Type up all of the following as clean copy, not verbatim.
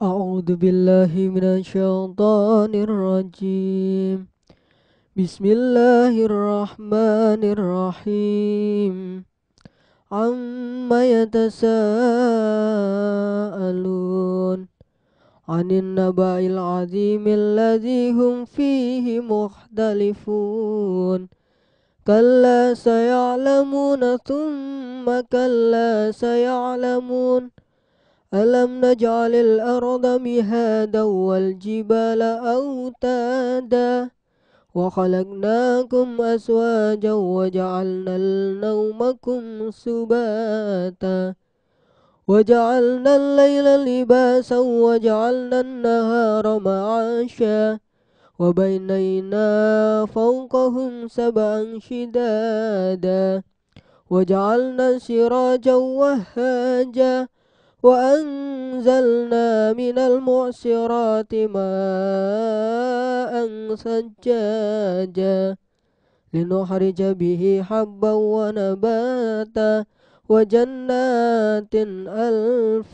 أعوذ بالله من الشيطان الرجيم. بسم الله الرحمن الرحيم. عما يتساءلون عن النبأ العظيم الذي هم فيه مختلفون. كلا سيعلمون ثم كلا سيعلمون. ألم نجعل الأرض مهادا والجبال أوتادا وخلقناكم أزواجا وجعلنا نومكم سباتا وجعلنا الليل لباسا وجعلنا النهار معاشا وبنينا فوقهم سبعا شدادا وجعلنا سراجا وهاجا وأنزلنا من المعصرات ماء ثجاجا لنخرج به حبا ونباتا وجنات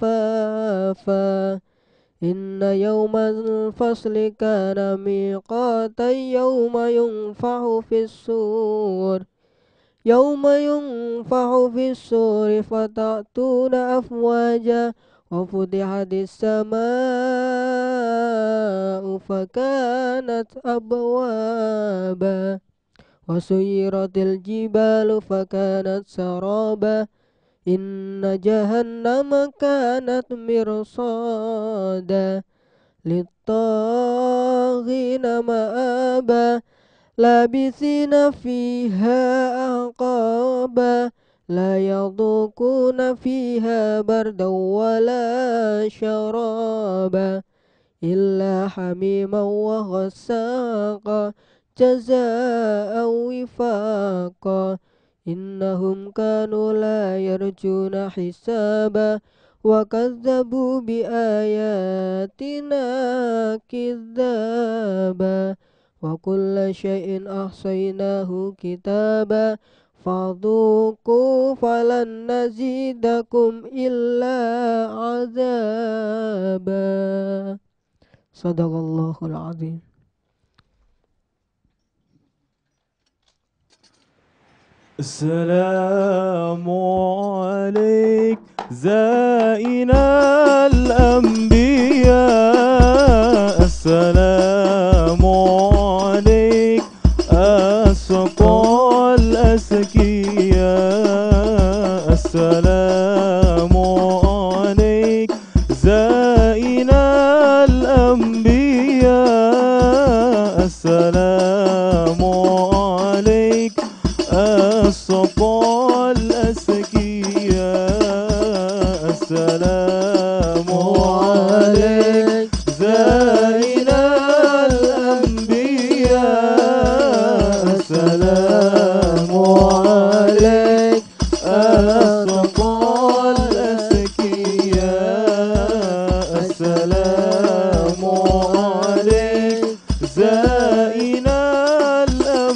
ألفافا إن يوم الفصل كان ميقاتا يوم ينفخ في الصور فتأتون أفواجا وفتحت السماء فكانت أبوابا وسيرت الجبال فكانت سرابا إن جهنم كانت مرصادا للطاغين مآبا لابثين فيها أحقابا لا يذوقون فيها بردا ولا شرابا إلا حميما وغساقا جزاء وفاقا إنهم كانوا لا يرجون حسابا وكذبوا بآياتنا كذابا وكل شيء أحصيناه كتابا فذوقوا فلن نزيدكم إلا عذابا. صدق الله العظيم. السلام عليك زائنا الأنبياء. السلام عليك أسقى الأسكياء. السلام عليك زائنا الأنبياء. السلام عليك أسقى الأسكياء. السلام عليك زائنا الأنبياء. السلام عليك أسقى الأسكياء. السلام عليك زائنا الأنبياء.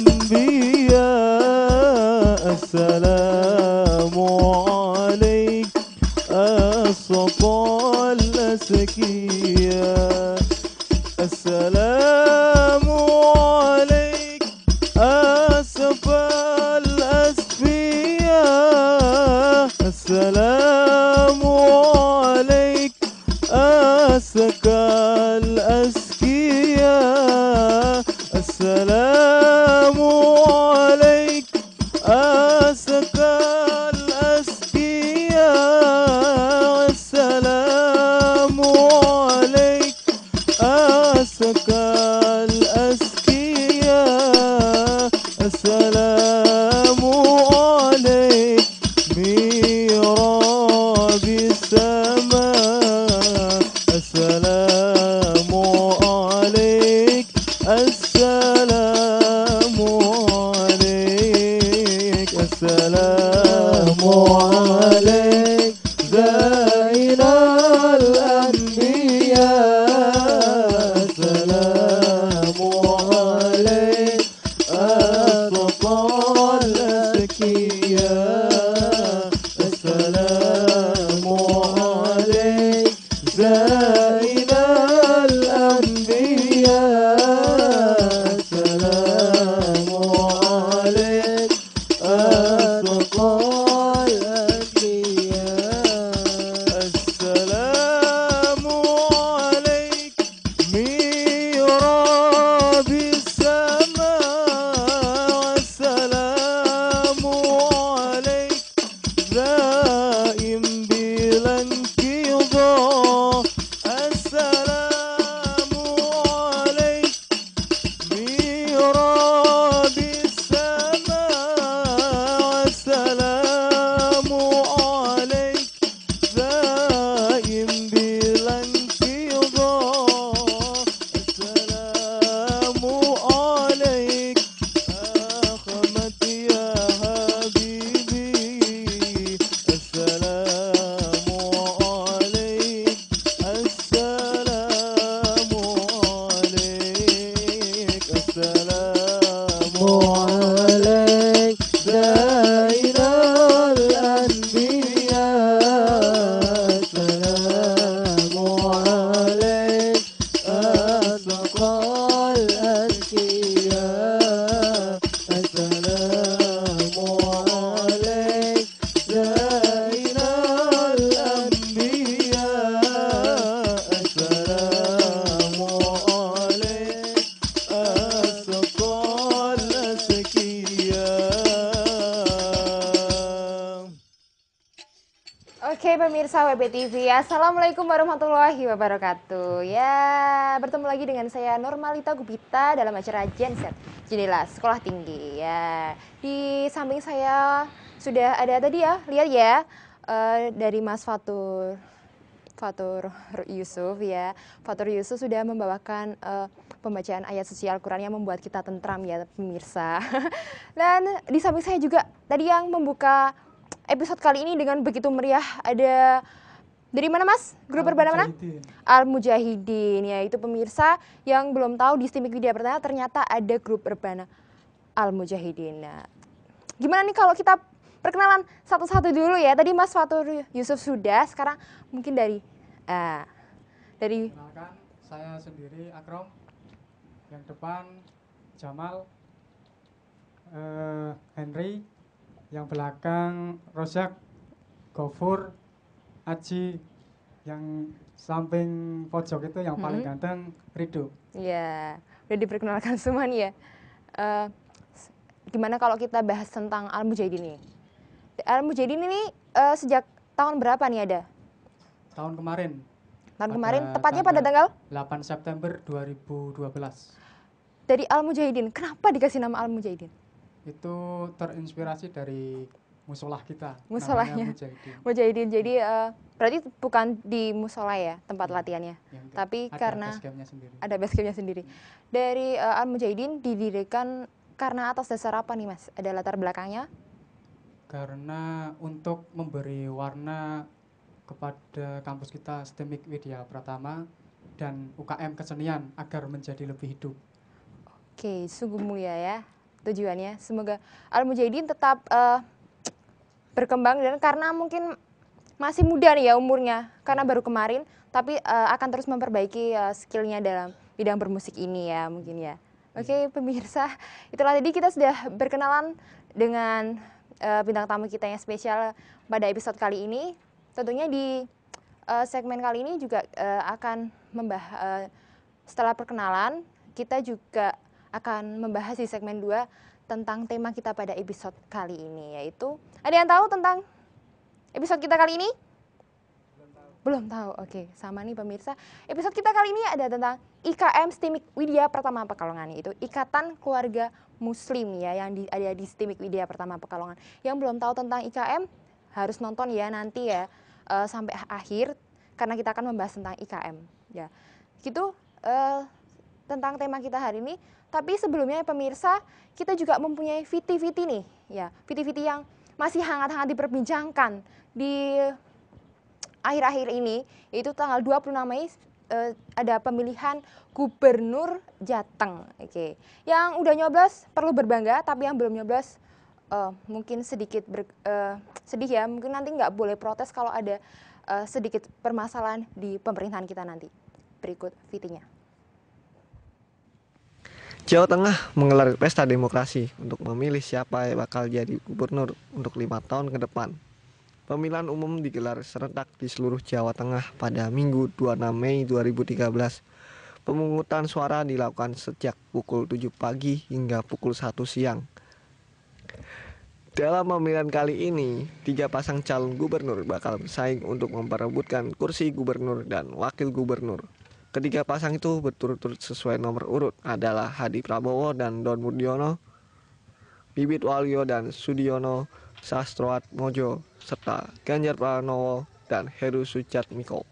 عليك زين الأنبياء السلام عليك أسبق الأذكياء السلام عليك زين الأنبياء السلام عليك أسقى الأزكياء. Oke pemirsa WBTV, Assalamualaikum warahmatullahi wabarakatuh. Ya, bertemu lagi dengan saya Normalita Gupita dalam acara Genset Jendela Sekolah Tinggi. Ya, di samping saya sudah ada tadi ya, lihat ya, dari Mas Fatur Yusuf ya. Fatur Yusuf sudah membawakan pembacaan ayat suci Al-Quran yang membuat kita tentram ya pemirsa. Dan di samping saya juga tadi yang membuka episode kali ini dengan begitu meriah ada dari mana Mas? Grup berbana mana? Al-Mujahidin ya, itu pemirsa yang belum tahu di Stimik Widya Pertama ternyata ada grup berbana Al-Mujahidin. Nah, gimana nih kalau kita perkenalan satu-satu dulu ya. Tadi Mas Fatur Yusuf sudah, sekarang mungkin dari Kenalkan, saya sendiri Akrom, yang depan Jamal, Henry, yang belakang Rozak, Gofur, Aji, yang samping pojok itu yang paling ganteng Rido. ya, udah diperkenalkan semua nih ya. Gimana kalau kita bahas tentang Al-Mujahidin nih? Al-Mujahidin ini sejak tahun berapa nih ada? Tahun kemarin. Tahun kemarin, tepatnya pada tanggal 8 September 2012. dari Al-Mujahidin. Kenapa dikasih nama Al-Mujahidin? Itu terinspirasi dari musolah kita. Musolahnya. namanya Mujahidin. Mujahidin, jadi berarti bukan di musola ya tempat latihannya, Yang itu tapi ada karena basecampnya sendiri. ada basecampnya sendiri. Dari Al-Mujahidin didirikan karena atas dasar apa nih Mas? Ada latar belakangnya? Karena untuk memberi warna kepada kampus kita Stimik Widya Pratama dan UKM kesenian agar menjadi lebih hidup. Oke, sungguh mulia ya tujuannya. Semoga Al-Mujahidin tetap berkembang dan karena mungkin masih muda nih ya umurnya, karena baru kemarin, tapi akan terus memperbaiki skillnya dalam bidang bermusik ini ya mungkin ya. Oke pemirsa, itulah tadi kita sudah berkenalan dengan bintang tamu kita yang spesial pada episode kali ini. Tentunya di segmen kali ini juga akan membahas, setelah perkenalan, kita juga akan membahas di segmen 2 tentang tema kita pada episode kali ini, yaitu, ada yang tahu tentang episode kita kali ini? Belum tahu. Oke, sama nih pemirsa. Episode kita kali ini ada tentang IKM Stimik Widya Pratama Pekalongan, yaitu Ikatan Keluarga Muslim ya, yang ada di Stimik Widya Pratama Pekalongan. Yang belum tahu tentang IKM harus nonton ya nanti ya sampai akhir, karena kita akan membahas tentang IKM ya. Gitu tentang tema kita hari ini. Tapi sebelumnya pemirsa, kita juga mempunyai VT-VT nih ya, VT-VT yang masih hangat-hangat diperbincangkan di akhir-akhir ini, yaitu tanggal 26 Mei ada pemilihan Gubernur Jateng. Oke. Yang udah nyoblos perlu berbangga, tapi yang belum nyoblos mungkin sedikit sedih ya, mungkin nanti nggak boleh protes kalau ada sedikit permasalahan di pemerintahan kita nanti. Berikut VT-nya. Jawa Tengah menggelar pesta demokrasi untuk memilih siapa yang bakal jadi gubernur untuk 5 tahun ke depan. Pemilihan umum digelar serentak di seluruh Jawa Tengah pada Minggu 26 Mei 2013. Pemungutan suara dilakukan sejak pukul 7 pagi hingga pukul 1 siang. Dalam pemilihan kali ini, 3 pasang calon gubernur bakal bersaing untuk memperebutkan kursi gubernur dan wakil gubernur. Ketiga pasang itu berturut-turut sesuai nomor urut adalah Hadi Prabowo dan Don Budiono, Bibit Waluyo dan Sudiono Sastroatmojo, serta Ganjar Pranowo dan Heru Sujatmiko.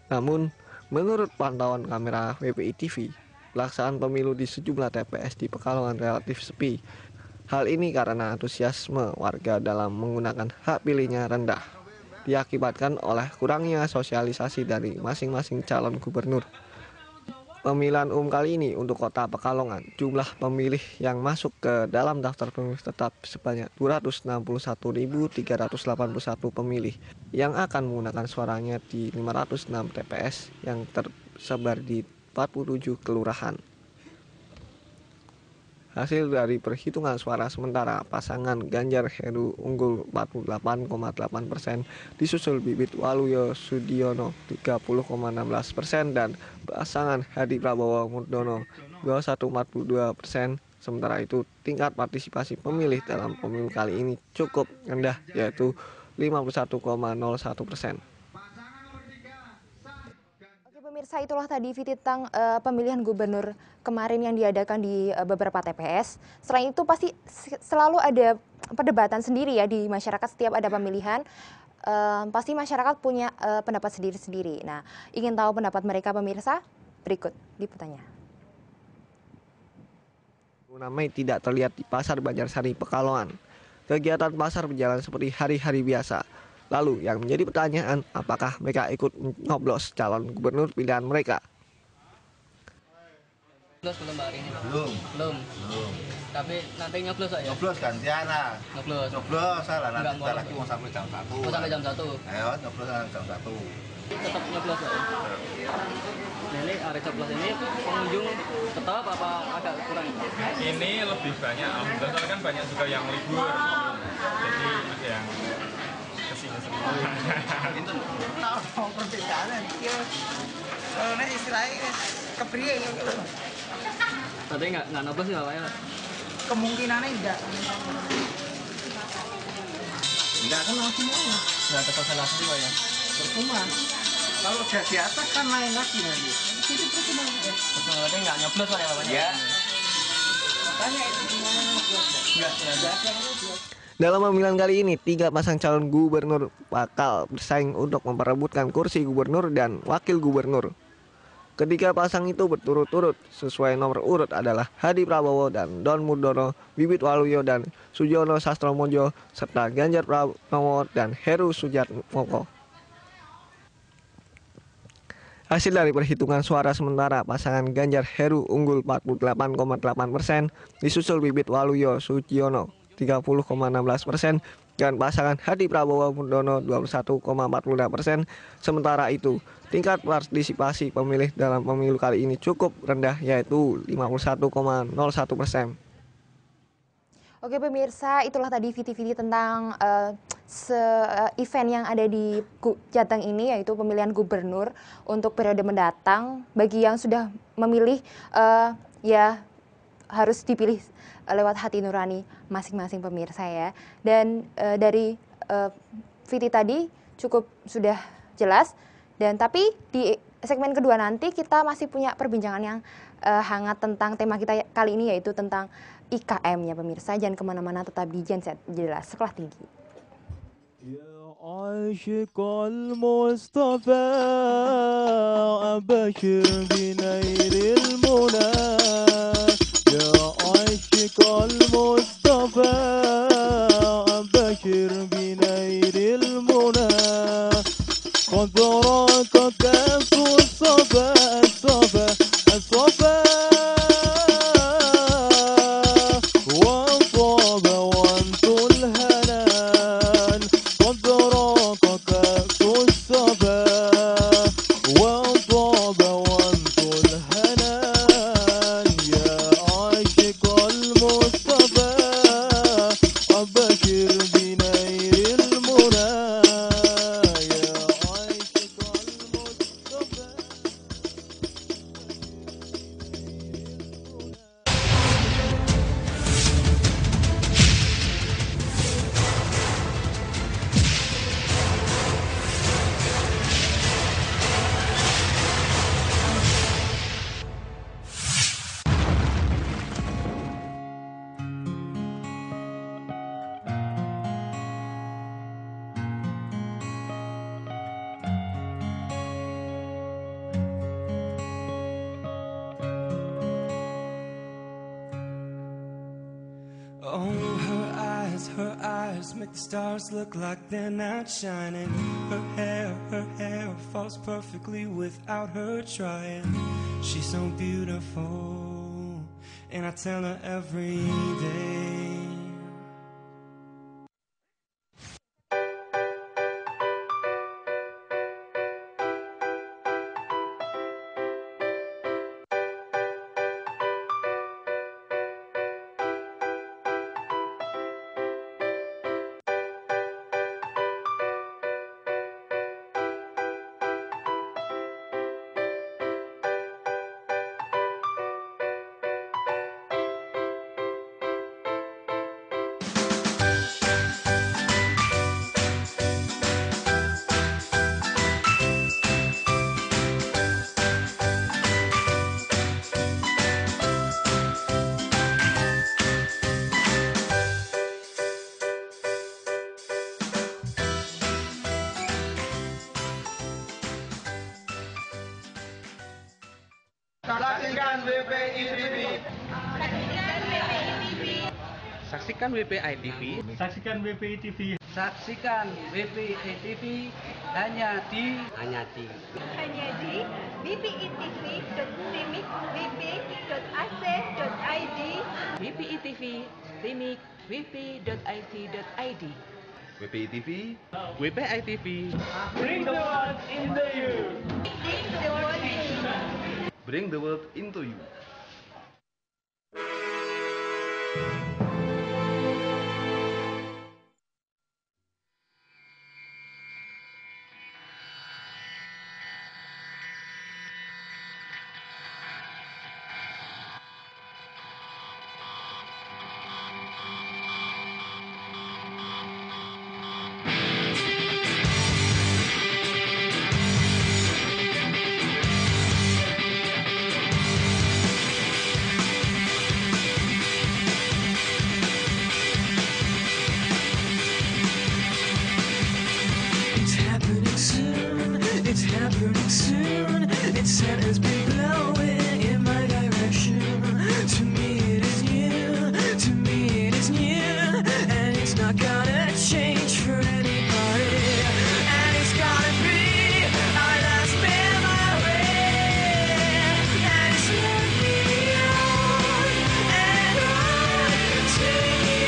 Namun, menurut pantauan kamera WPI TV, pelaksanaan pemilu di sejumlah TPS di Pekalongan relatif sepi. Hal ini karena antusiasme warga dalam menggunakan hak pilihnya rendah, diakibatkan oleh kurangnya sosialisasi dari masing-masing calon gubernur. pemilihan umum kali ini untuk Kota Pekalongan, jumlah pemilih yang masuk ke dalam daftar pemilih tetap sebanyak 261.381 pemilih yang akan menggunakan suaranya di 506 TPS yang tersebar di 47 kelurahan. Hasil dari perhitungan suara sementara, pasangan Ganjar Heru unggul 48,8%, disusul Bibit Waluyo Sudiono 30,16% dan pasangan Hadi Prabowo Murdono 21,42%. Sementara itu, tingkat partisipasi pemilih dalam pemilu kali ini cukup rendah, yaitu 51,01%. Pemirsa, itulah tadi Viti tentang pemilihan gubernur kemarin yang diadakan di beberapa TPS. Selain itu pasti selalu ada perdebatan sendiri ya di masyarakat setiap ada pemilihan. Pasti masyarakat punya pendapat sendiri-sendiri. Nah, ingin tahu pendapat mereka pemirsa? Berikut liputannya. Ramai tidak terlihat di Pasar Banjarsari Pekalongan. Kegiatan pasar berjalan seperti hari-hari biasa. Lalu yang menjadi pertanyaan, apakah mereka ikut nyoblos calon gubernur pilihan mereka? Nyoblos belum hari ini, Pak? Belum. Tapi nanti nyoblos aja. Nyoblos gantian lah. Nyoblos lah nanti kita lagi mau sampai jam 1. Mau sampai jam 1. Ayo nyoblos jam 1. Tetap nyoblos ya. Nah, ini hari nyoblos ini pengunjung tetap apa agak kurang? Ini lebih banyak, alhamdulillah soalnya kan banyak juga yang libur. Jadi ada yang kesini semua. Itu perbedaannya dia soalnya istilahnya kepriye gitu. Tadi nggak nyoblos sih Pak ya? Kemungkinannya enggak. Enggak kenal semuanya. Nggak terpaksa sih Pak ya? Percuma. Kalau udah di atas kan lain lagi nanti. Itu percuma. Percuma lagi nggak nyoblos Pak ya Pak? Ya. Tanya itu gimana nyoblos? Nggak ada. Dalam pemilihan kali ini, 3 pasang calon gubernur bakal bersaing untuk memperebutkan kursi gubernur dan wakil gubernur. Ketiga pasang itu berturut-turut sesuai nomor urut adalah Hadi Prabowo dan Don Murdono, Bibit Waluyo dan Sudiono Sastromojo, serta Ganjar Pranowo dan Heru Sujatmoko. Hasil dari perhitungan suara sementara, pasangan Ganjar Heru unggul 48,8%, disusul Bibit Waluyo Sudiono 30,16% dan pasangan Hadi Prabowo Murdono 21,42%. Sementara itu, tingkat partisipasi pemilih dalam pemilu kali ini cukup rendah, yaitu 51,01%. Oke pemirsa, itulah tadi Viti-Viti tentang event yang ada di Jateng ini, yaitu pemilihan gubernur untuk periode mendatang. Bagi yang sudah memilih, ya harus dipilih lewat hati nurani masing-masing pemirsa ya. Dan dari Viti tadi cukup sudah jelas. Dan tapi di segmen kedua nanti kita masih punya perbincangan yang hangat tentang tema kita kali ini, yaitu tentang IKM ya pemirsa. Jangan kemana-mana, tetap di Genset Jelas Sekolah Tinggi. Ya عاشق المصطفى أبشر بنير المنى يا عاشق المصطفى أبشر بنير المنى قد راك كأس الصفا الصفا الصفا وطاب وانت الهنان قد راك كأس الصفا وطاب وانت الهنان يا عاشق المصطفى أبشر بنير المنى يا عاشق المصطفى. Oh, her eyes make the stars look like they're not shining. Her hair falls perfectly without her trying. She's so beautiful, and I tell her every day. Saksikan WPI TV. Saksikan WPI TV. Saksikan WPI TV hanya di wpitv.timik.wp.ac.id. WPI TV, Timik, wp.ic.id. WPI TV. WPI TV. Bring the world into you. Bring the world into you. It's happening soon, it's happening soon. Its center's been blowing in my direction. To me it is new, to me it is new. And it's not gonna change for anybody. And it's gotta be our last memory. And it's led me on and on to you.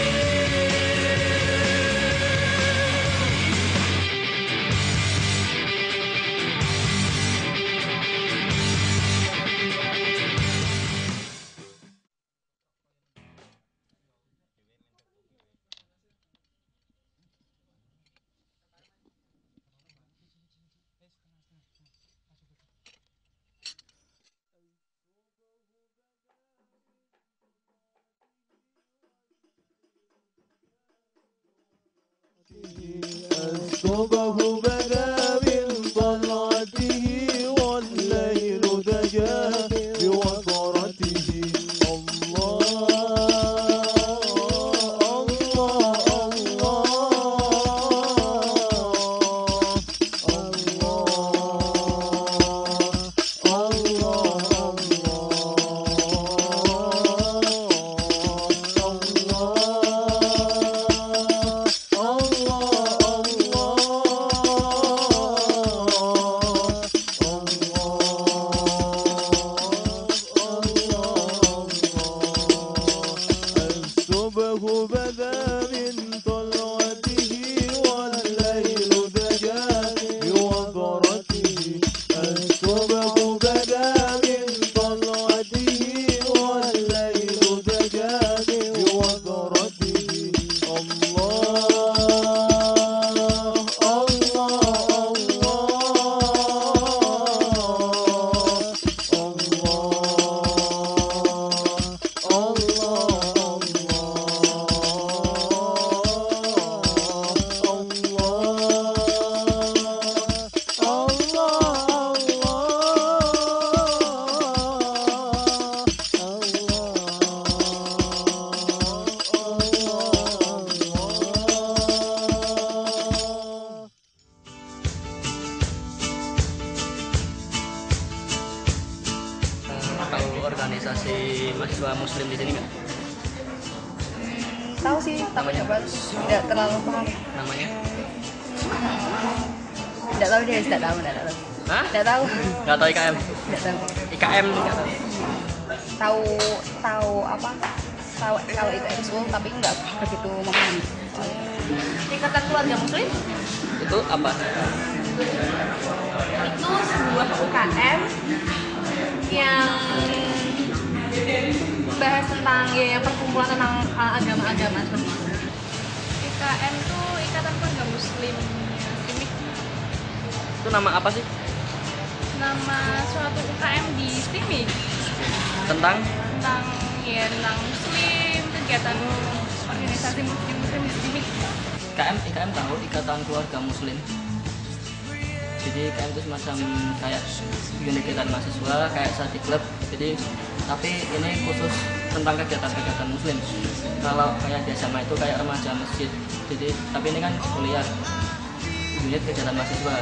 الصبح بدا من طلعته والليل دجى بوقرته الصبح بدا من طلعته والليل دجى بوقرته الصبح بدا من طلعته والليل دجى بوقرته Tahu organisasi mahasiswa muslim di sini nggak? Tahu sih, tapi tidak terlalu paham. Namanya? Tidak tahu deh, tidak tahu. Hah? Tidak tahu. Nggak tahu IKM? Tidak tahu. IKM nggak tahu. Tahu apa? Tahu kalau itu ekskul tapi nggak begitu memahami. Ikatan Keluarga Muslim Itu apa? itu sebuah UKM yang bahas tentang yang perkumpulan tentang agama-agama semua. IKM tuh Ikatan Keluarga Muslim Timik. Itu nama apa sih? Nama suatu UKM di Timik Tentang tentang Muslim, kegiatan organisasi Muslim di Timik. IKM tahu Ikatan Keluarga Muslim. Jadi IKM itu semacam kayak unit kegiatan mahasiswa, kayak study club. Jadi tapi ini khusus tentang kegiatan-kegiatan Muslim. Kalau kayak di SMA itu kayak remaja masjid. Jadi tapi ini kan kuliah, unit kegiatan mahasiswa.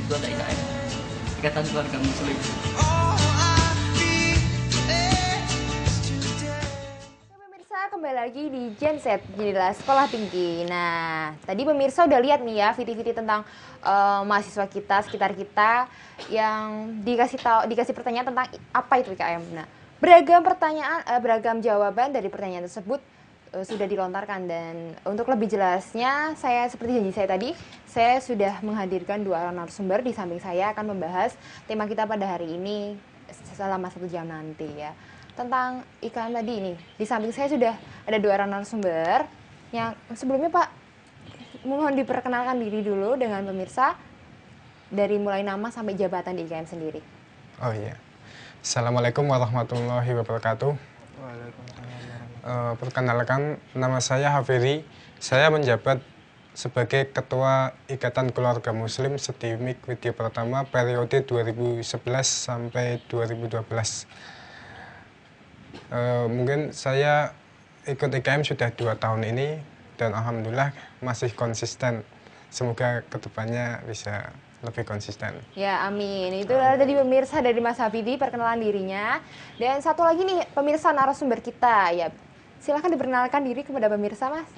Itu ada IKM, Ikatan Keluarga Muslim. Pemirsa, kembali lagi di Genset Jendela Sekolah Tinggi. Nah, tadi pemirsa udah lihat nih ya video-video tentang mahasiswa kita, sekitar kita yang dikasih pertanyaan tentang apa itu IKM. Nah, beragam pertanyaan, beragam jawaban dari pertanyaan tersebut sudah dilontarkan, dan untuk lebih jelasnya saya seperti janji saya tadi, saya sudah menghadirkan dua narasumber. Di samping saya akan membahas tema kita pada hari ini selama 1 jam nanti ya, tentang IKM tadi ini. Di samping saya sudah ada dua narasumber yang sebelumnya Pak, mohon diperkenalkan diri dulu dengan pemirsa, dari mulai nama sampai jabatan di IKM sendiri. Oh iya. Assalamualaikum warahmatullahi wabarakatuh. Perkenalkan, nama saya Hafiri. Saya menjabat sebagai Ketua Ikatan Keluarga Muslim Setimik Widya Pratama periode 2011 sampai 2012. Mungkin saya ikut IKM sudah 2 tahun ini dan alhamdulillah masih konsisten. Semoga kedepannya bisa lebih konsisten. Ya, amin. Itu tadi pemirsa dari Mas Hafidi, perkenalan dirinya. Dan satu lagi nih pemirsa narasumber kita ya. Silahkan diperkenalkan diri kepada pemirsa, Mas.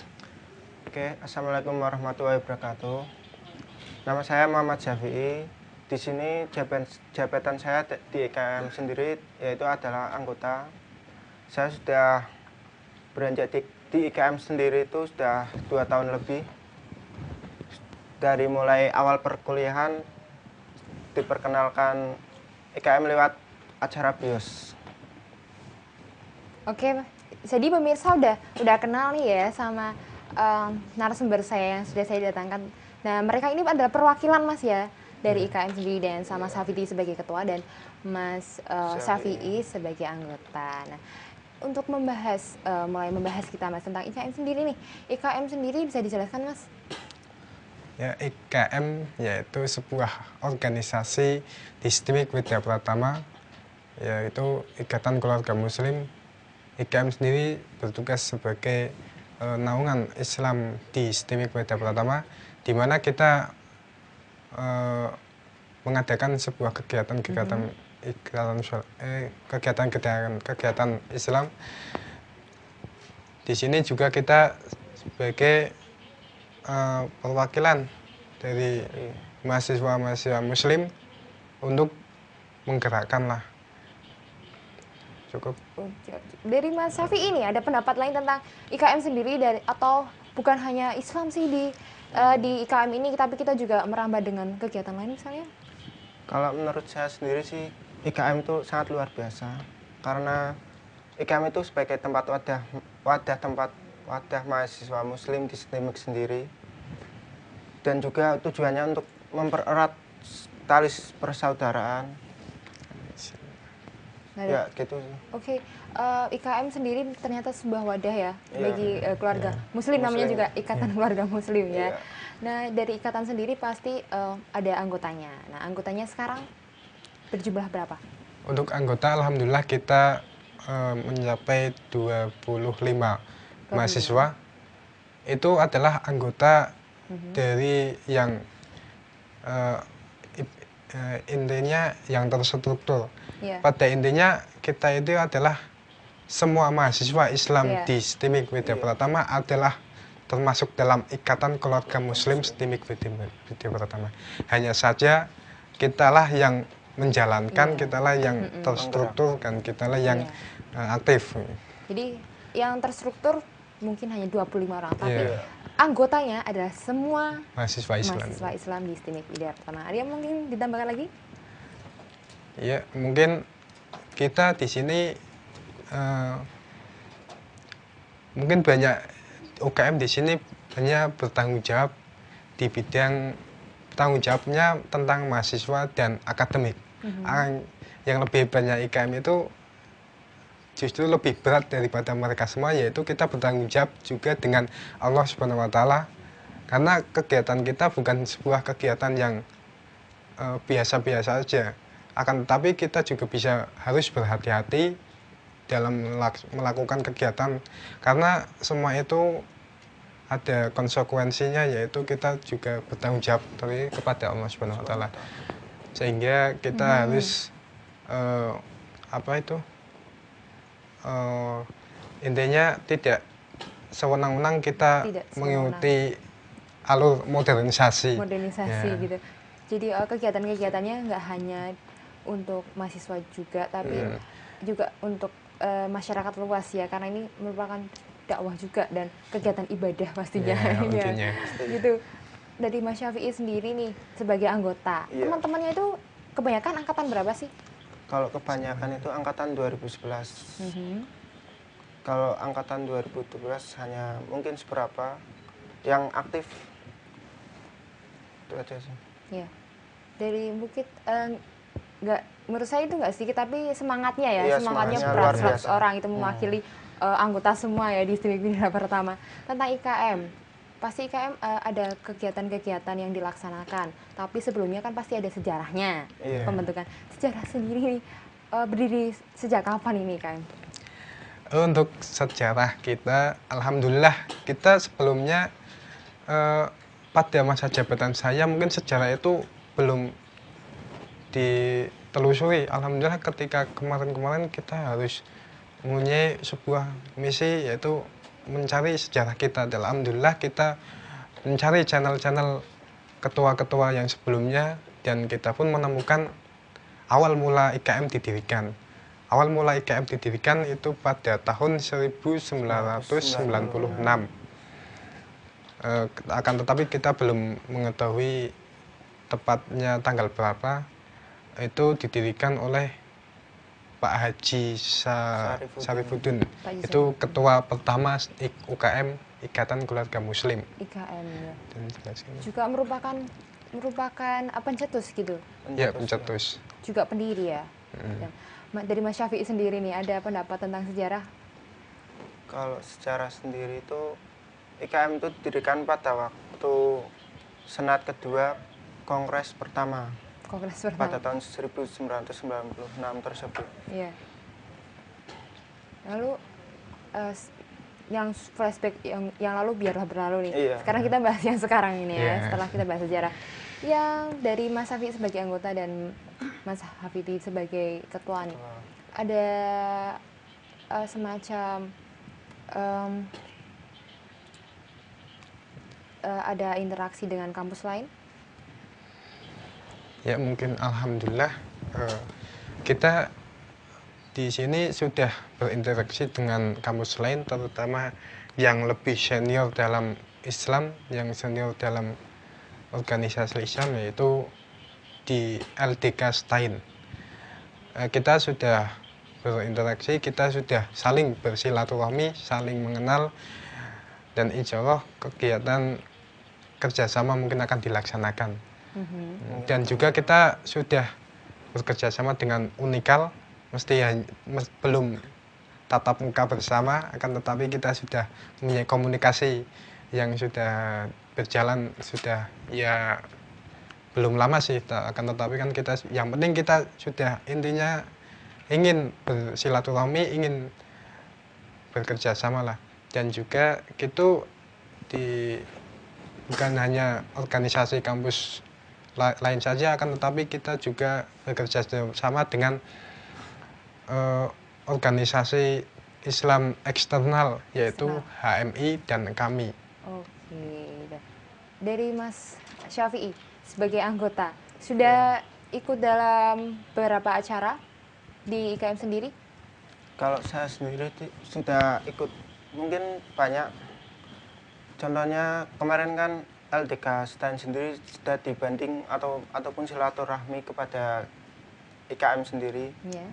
Oke, Assalamualaikum warahmatullahi wabarakatuh. Nama saya Muhammad Syafi'i. Di sini jabatan saya di IKM sendiri yaitu adalah anggota. Saya sudah beranjak di IKM sendiri itu sudah 2 tahun lebih. Dari mulai awal perkuliahan diperkenalkan IKM lewat acara BIOS. Oke, jadi pemirsa udah kenal nih ya sama narasumber saya yang sudah saya datangkan. Nah, mereka ini adalah perwakilan Mas ya dari IKM sendiri, dan sama Safiti sebagai ketua dan Mas Syafi'i sebagai anggota. Nah, untuk mulai membahas kita Mas tentang IKM sendiri nih. IKM sendiri bisa dijelaskan Mas? Ya, IKM yaitu sebuah organisasi di Setimik Widya Pratama, yaitu Ikatan Keluarga Muslim. IKM sendiri bertugas sebagai naungan Islam di Setimik Widya Pratama, di mana kita mengadakan sebuah kegiatan-kegiatan kegiatan Islam. Di sini juga kita sebagai perwakilan dari mahasiswa-mahasiswa Muslim untuk menggerakkan lah. Cukup. Dari Mas Syafi'i ini ada pendapat lain tentang IKM sendiri atau bukan hanya Islam sih di IKM ini, tapi kita juga merambah dengan kegiatan lain misalnya? Kalau menurut saya sendiri sih IKM itu sangat luar biasa, karena IKM itu sebagai tempat wadah mahasiswa Muslim di Setimik sendiri, dan juga tujuannya untuk mempererat tali persaudaraan. Ya gitu. Oke, IKM sendiri ternyata sebuah wadah ya bagi keluarga Muslim, namanya juga Ikatan Keluarga Muslim ya. Nah, dari ikatan sendiri pasti ada anggotanya. Nah, anggotanya sekarang berjumlah berapa? Untuk anggota alhamdulillah kita mencapai 25 mahasiswa. Itu adalah anggota dari yang intinya yang terstruktur. Pada intinya kita itu adalah semua mahasiswa Islam di Setimik Widya Pratama adalah termasuk dalam Ikatan Keluarga Muslim Setimik Widya Pratama. Hanya saja kitalah yang menjalankan, Iya. kitalah yang terstruktur, kan kitalah yang aktif. Jadi yang terstruktur mungkin hanya 25 orang, tapi Iya. anggotanya adalah semua Mahasiswa Islam. mahasiswa Islam di STIMIK Widya Pratama. Ada yang mungkin ditambahkan lagi? Ya, mungkin kita di sini mungkin banyak UKM di sini banyak bertanggung jawab di bidang tanggung jawabnya tentang mahasiswa dan akademik. Yang lebih banyak IKM itu justru lebih berat daripada mereka semua, yaitu kita bertanggung jawab juga dengan Allah Subhanahu wa Ta'ala, karena kegiatan kita bukan sebuah kegiatan yang biasa-biasa saja, akan tetapi kita juga harus berhati-hati dalam melakukan kegiatan, karena semua itu ada konsekuensinya, yaitu kita juga bertanggung jawab kepada Allah Subhanahu wa Ta'ala, sehingga kita harus intinya tidak sewenang-wenang kita mengikuti alur modernisasi Gitu. Jadi kegiatan-kegiatannya nggak hanya untuk mahasiswa juga, tapi juga untuk masyarakat luas ya, karena ini merupakan dakwah juga dan kegiatan ibadah pastinya. Intinya. Gitu. Dari Mas Syafi'i sendiri nih sebagai anggota, teman-temannya itu kebanyakan angkatan berapa sih? Kalau kebanyakan itu angkatan 2011. Kalau angkatan 2012 hanya mungkin seberapa yang aktif. Itu aja sih. Ya. Dari Bukit nggak, menurut saya itu nggak sedikit, tapi semangatnya ya, Iya, semangatnya semangatnya berat, luar 100 orang itu mewakili anggota semua ya di STIMIK Widya Pratama. Tentang IKM, pasti IKM ada kegiatan-kegiatan yang dilaksanakan, tapi sebelumnya kan pasti ada sejarahnya pembentukan. Sejarah sendiri nih, berdiri sejak kapan ini IKM? Untuk sejarah kita, alhamdulillah kita sebelumnya pada masa jabatan saya mungkin sejarah itu belum ditelusuri. Alhamdulillah ketika kemarin-kemarin kita harus mempunyai sebuah misi, yaitu mencari sejarah kita. Dan alhamdulillah kita mencari channel-channel ketua-ketua yang sebelumnya, dan kita pun menemukan awal mula IKM didirikan. Awal mula IKM didirikan itu pada tahun 1996. Akan tetapi kita belum mengetahui tepatnya tanggal berapa. Itu didirikan oleh Pak Haji Sarifuddin. Itu ketua pertama UKM Ikatan Keluarga Muslim. IKM ya. Juga merupakan pencetus gitu. Ya, pencetus. Juga pendiri ya. Dari Mas Syafi'i sendiri nih, ada pendapat tentang sejarah? Kalau sejarah sendiri itu IKM itu didirikan pada waktu Senat kedua Kongres pertama. Pada tahun 1996 tersebut. Iya. Lalu yang flashback yang lalu biarlah berlalu nih. Iya. Sekarang kita bahas yang sekarang ini ya. Setelah kita bahas sejarah. Yang dari Mas Syafi'i sebagai anggota dan Mas Hafidi sebagai ketua nih, ada semacam ada interaksi dengan kampus lain? Ya, mungkin alhamdulillah kita di sini sudah berinteraksi dengan kampus lain, terutama yang lebih senior dalam Islam, yang senior dalam organisasi Islam, yaitu di LDK Stein. Kita sudah berinteraksi, kita sudah saling bersilaturahmi, saling mengenal, dan insya Allah kegiatan kerjasama mungkin akan dilaksanakan. Dan juga kita sudah bekerjasama dengan Unikal, belum tatap muka bersama, akan tetapi kita sudah mempunyai komunikasi yang sudah berjalan, sudah ya belum lama sih, akan tetapi kan kita yang penting kita sudah intinya ingin bersilaturahmi, ingin bekerja sama lah. Dan juga itu bukan hanya organisasi kampus lain saja, akan tetapi kita juga bekerja sama dengan organisasi Islam eksternal, yaitu HMI dan kami. Oke. Dari Mas Syafi'i sebagai anggota, sudah ikut dalam beberapa acara di IKM sendiri? Kalau saya sendiri sudah ikut mungkin banyak. Contohnya kemarin kan LDK STAN sendiri sudah dibanding ataupun silaturahmi kepada IKM sendiri. Yeah.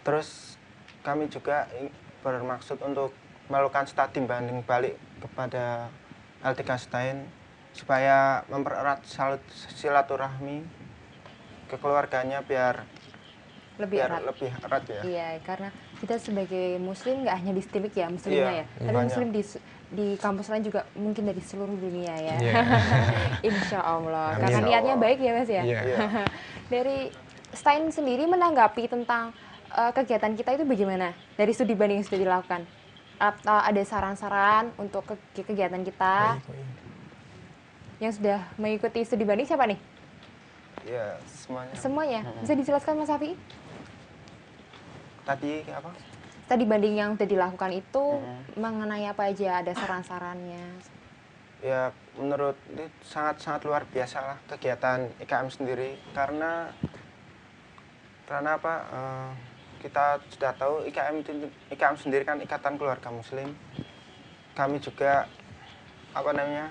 Terus kami juga bermaksud untuk melakukan studi banding balik kepada LDK STAN supaya mempererat silaturahmi ke keluarganya biar lebih erat ya. Iya, karena kita sebagai muslim nggak hanya di STIMIK ya, muslimnya ya, tapi muslim di kampus lain juga mungkin dari seluruh dunia ya. Insya Allah, karena niatnya baik ya Mas ya. Dari STAN sendiri menanggapi tentang kegiatan kita itu bagaimana dari studi banding yang sudah dilakukan? Atau ada saran-saran untuk kegiatan kita? Yang sudah mengikuti studi banding siapa nih? Ya, semuanya. Semuanya? Bisa dijelaskan Mas Safi? Tadi apa? Studi banding yang sudah dilakukan itu mengenai apa aja? Ada saran-sarannya? Ya, menurut ini sangat-sangat luar biasa lah kegiatan IKM sendiri karena apa? Kita sudah tahu IKM sendiri kan Ikatan Keluarga Muslim. Kami juga apa namanya?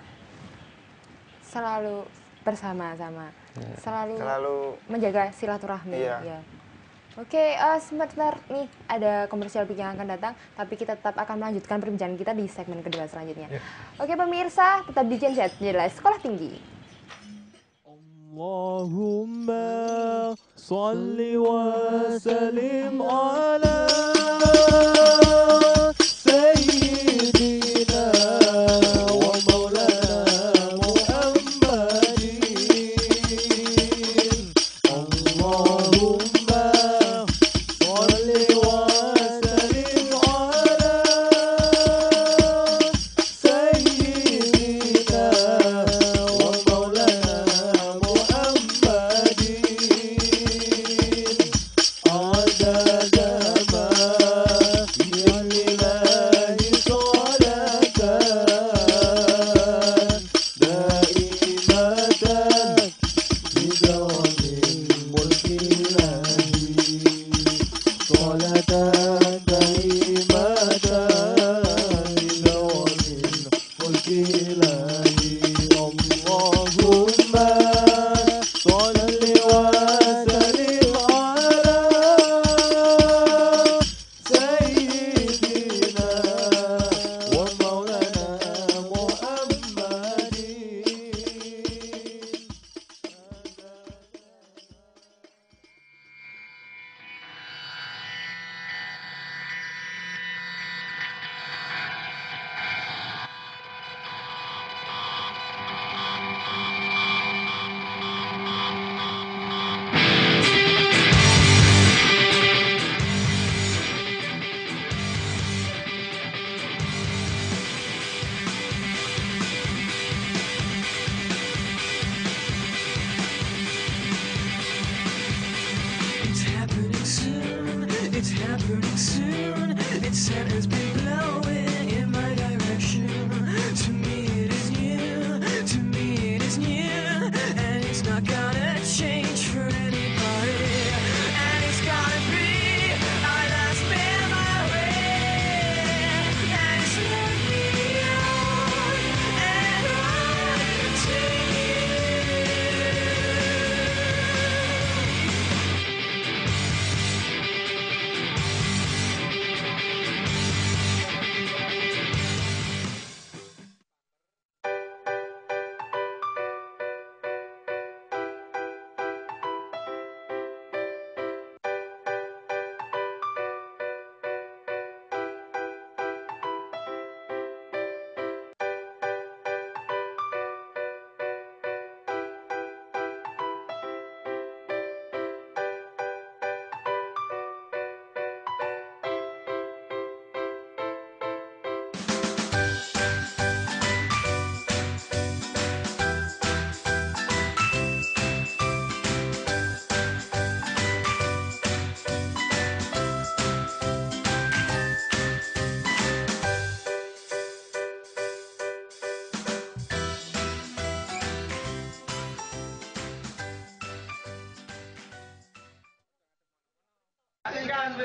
Selalu bersama-sama. Selalu menjaga silaturahmi. Iya. Ya. Oke, sebentar nih ada komersial yang akan datang, tapi kita tetap akan melanjutkan perbincangan kita di segmen kedua selanjutnya. Oke pemirsa, tetap di Genset Jelas Sekolah Tinggi. Allahumma salli wa sallim ala sayyidina wa maulana Muhammadin. Allahumma salli wa sallim ala sayyidina wa maulana Saksikan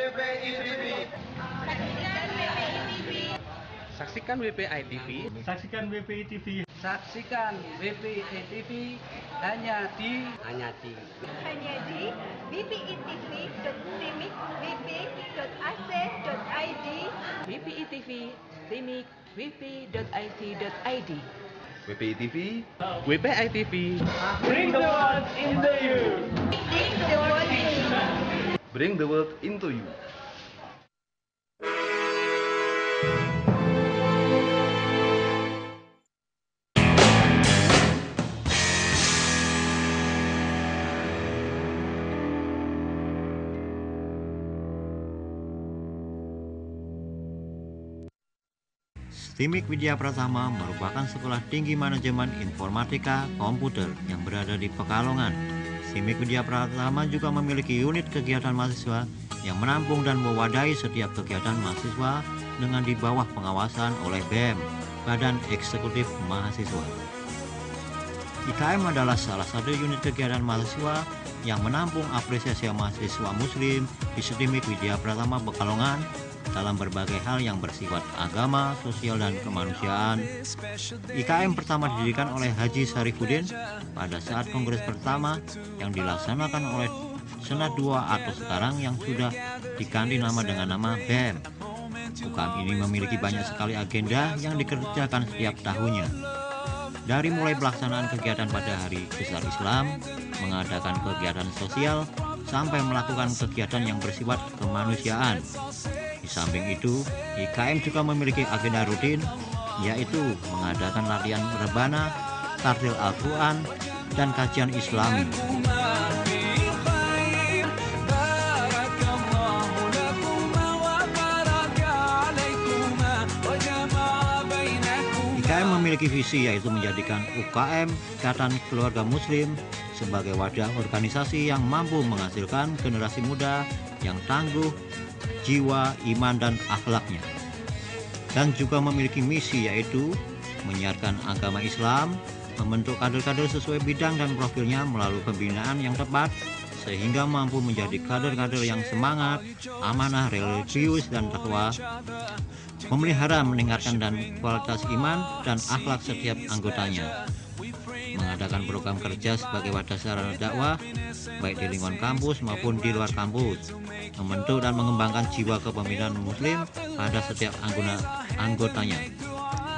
WPI TV. Saksikan WPI TV. Saksikan WPI TV hanya di wpitv.timik.wp.ac.id WPI TV, Timik, wp.it.id. WPI TV. WPI TV. Bring the world into you. Bring the world into you. STIMIK Widya Pratama merupakan sekolah tinggi manajemen informatika komputer yang berada di Pekalongan. STIMIK Widya Pratama juga memiliki unit kegiatan mahasiswa yang menampung dan mewadahi setiap kegiatan mahasiswa dengan di bawah pengawasan oleh BEM, Badan Eksekutif Mahasiswa. IKM adalah salah satu unit kegiatan mahasiswa yang menampung apresiasi mahasiswa muslim di STIMIK Widya Pratama Pekalongan dalam berbagai hal yang bersifat agama, sosial, dan kemanusiaan. IKM pertama didirikan oleh Haji Syarifuddin pada saat kongres pertama yang dilaksanakan oleh Senat II atau sekarang yang sudah diganti nama dengan nama BEM. UKM ini memiliki banyak sekali agenda yang dikerjakan setiap tahunnya. Dari mulai pelaksanaan kegiatan pada Hari Besar Islam, mengadakan kegiatan sosial, sampai melakukan kegiatan yang bersifat kemanusiaan. Di samping itu, IKM juga memiliki agenda rutin, yaitu mengadakan latihan rebana, tartil Al-Quran, dan kajian Islami. IKM memiliki visi yaitu menjadikan UKM Ikatan Keluarga Muslim sebagai wadah organisasi yang mampu menghasilkan generasi muda yang tangguh, jiwa, iman, dan akhlaknya. Dan juga memiliki misi yaitu menyiarkan agama Islam, membentuk kader-kader sesuai bidang dan profilnya melalui pembinaan yang tepat, sehingga mampu menjadi kader-kader yang semangat, amanah, religius, dan takwa, memelihara, meningkatkan dan kualitas iman dan akhlak setiap anggotanya, mengadakan program kerja sebagai wadah sarana dakwah baik di lingkungan kampus maupun di luar kampus, membentuk dan mengembangkan jiwa kepemimpinan muslim pada setiap anggotanya,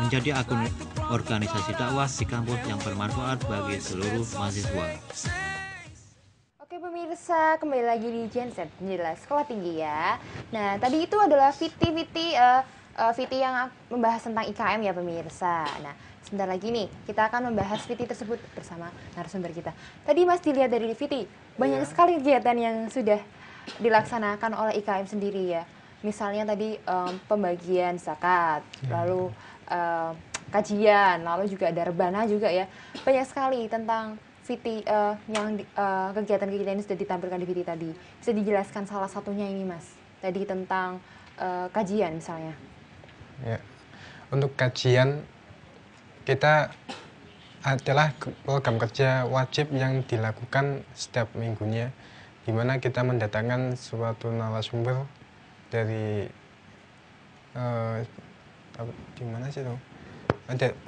menjadi akun organisasi dakwah di kampus yang bermanfaat bagi seluruh mahasiswa. Oke pemirsa, kembali lagi di Genset Jendela Sekolah Tinggi ya. Nah tadi itu adalah VT yang membahas tentang IKM ya pemirsa. Nah sebentar lagi nih kita akan membahas VT tersebut bersama narasumber kita. Tadi Mas dilihat dari VT banyak sekali kegiatan yang sudah dilaksanakan oleh IKM sendiri ya. Misalnya tadi pembagian zakat, lalu kajian, lalu juga ada rebana juga ya. Banyak sekali tentang VT yang kegiatan-kegiatan ini sudah ditampilkan di VT tadi. Bisa dijelaskan salah satunya ini Mas. Tadi tentang kajian misalnya. Ya. Untuk kajian kita adalah program kerja wajib yang dilakukan setiap minggunya, di mana kita mendatangkan suatu narasumber dari di mana sih tuh?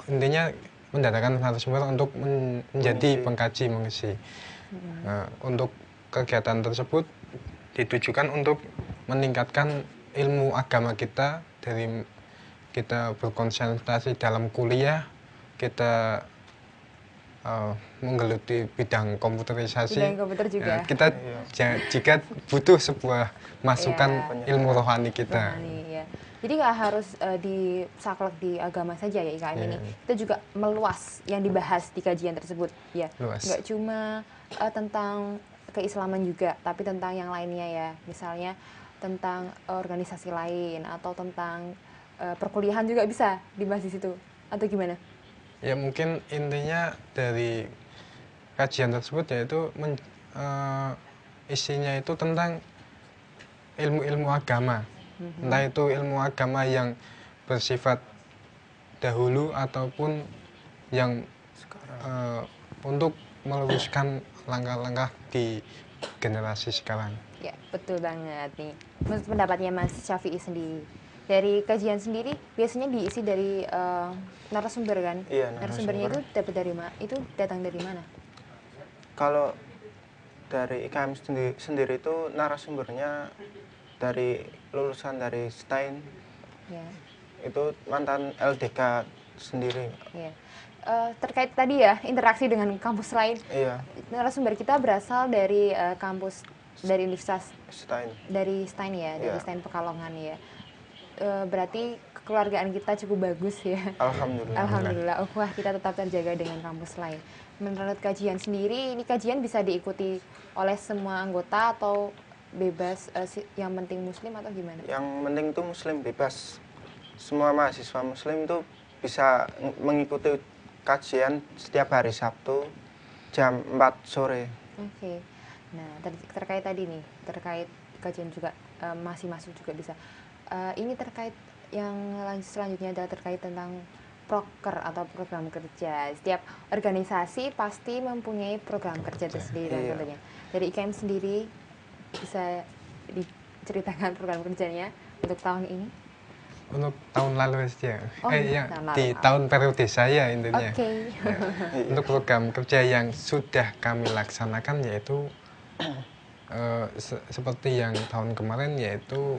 Intinya mendatangkan narasumber untuk menjadi pengkaji, mengisi. Untuk kegiatan tersebut ditujukan untuk meningkatkan ilmu agama kita, dari kita berkonsentrasi dalam kuliah, kita menggeluti bidang komputerisasi. Bidang komputer juga. Kita jika butuh sebuah masukan ilmu rohani kita. Rohani, ya. Jadi nggak harus disaklek di agama saja ya IKM ini. Kita juga meluas yang dibahas di kajian tersebut. Ya. Nggak cuma tentang keislaman juga, tapi tentang yang lainnya ya. Misalnya tentang organisasi lain atau tentang perkuliahan juga bisa dibahas di situ. Atau gimana? Ya mungkin intinya dari kajian tersebut yaitu isinya itu tentang ilmu-ilmu agama. Entah itu ilmu agama yang bersifat dahulu ataupun yang untuk meluruskan langkah-langkah di generasi sekarang. Ya, betul banget nih. Menurut pendapatnya Mas Syafi'i sendiri, dari kajian sendiri biasanya diisi dari narasumber kan? Iya, Narasumbernya itu narasumber. dapat dari itu datang dari mana? Kalau dari IKM sendiri itu narasumbernya dari lulusan dari STAIN, Ya. itu mantan LDK sendiri. Ya. Terkait tadi ya interaksi dengan kampus lain, Iya, narasumber kita berasal dari kampus dari Universitas STAIN. dari STAIN ya, dari Iya. STAIN Pekalongan ya. Berarti kekeluargaan kita cukup bagus ya. Alhamdulillah. Alhamdulillah, ukhuwah kita tetap terjaga dengan kampus lain. Menurut kajian sendiri, ini kajian bisa diikuti oleh semua anggota atau bebas, yang penting muslim atau gimana? Yang penting itu muslim bebas. Semua mahasiswa muslim itu bisa mengikuti kajian setiap hari Sabtu jam 4 sore. Oke. Nah, terkait tadi nih, terkait kajian juga masih masuk juga bisa. Ini terkait yang selanjutnya adalah terkait tentang proker atau program kerja. Setiap organisasi pasti mempunyai program kerja tersendiri Iya. tentunya. Dari IKM sendiri bisa diceritakan program kerjanya untuk tahun ini? Untuk tahun lalu saja. Oh, Yang tahun lalu. di tahun periode saya intinya. Oke. Untuk program kerja yang sudah kami laksanakan yaitu seperti yang tahun kemarin yaitu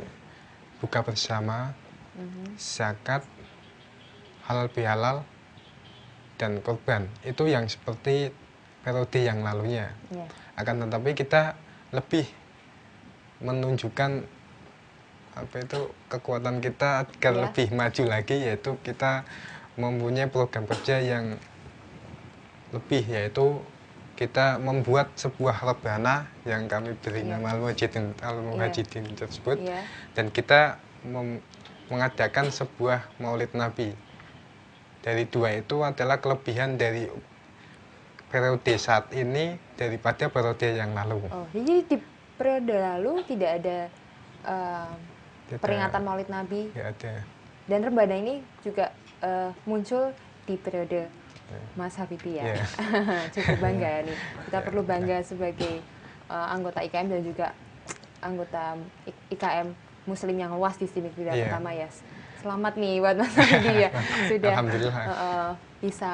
buka bersama, zakat, halal bihalal, dan korban. Itu yang seperti periode yang lalunya. Yeah. Akan tetapi kita lebih menunjukkan kekuatan kita agar Yeah. lebih maju lagi, yaitu kita mempunyai program kerja yang lebih, yaitu kita membuat sebuah rebana yang kami beri Yeah. nama Al-Muhajidin tersebut, Yeah. dan kita mengadakan sebuah Maulid Nabi. Dari dua itu adalah kelebihan dari periode saat ini daripada periode yang lalu. Oh, jadi di periode lalu tidak ada Tidak. peringatan Maulid Nabi. Ya ada. Dan rebana ini juga muncul di periode Mas Habibie ya. Yeah. Cukup bangga ya nih. Kita perlu bangga sebagai anggota IKM dan juga anggota IKM Muslim yang luas di sini tidak Yeah. pertama ya. Selamat nih buat Mas Habibie ya. Sudah Alhamdulillah. bisa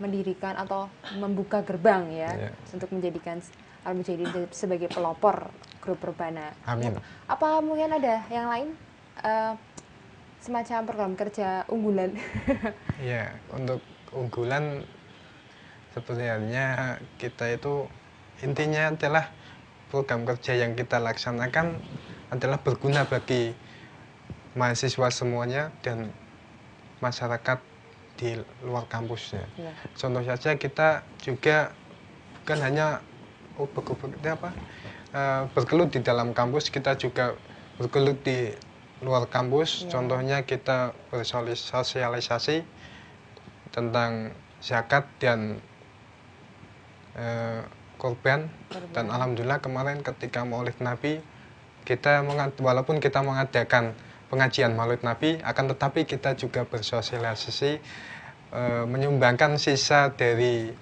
mendirikan atau membuka gerbang ya Yeah. untuk menjadikan Al-Mujahidin sebagai pelopor grup rebana. Amin. Apa mungkin ada yang lain semacam program kerja unggulan? Ya, untuk unggulan sebenarnya kita itu intinya adalah program kerja yang kita laksanakan adalah berguna bagi mahasiswa semuanya dan masyarakat di luar kampusnya. Ya. Contoh saja kita juga bukan hanya bergelut di dalam kampus, kita juga bergelut di luar kampus. Ya. Contohnya kita bersosialisasi tentang zakat dan korban. Dan alhamdulillah kemarin ketika Maulid Nabi kita walaupun kita mengadakan pengajian Maulid Nabi, akan tetapi kita juga bersosialisasi menyumbangkan sisa dari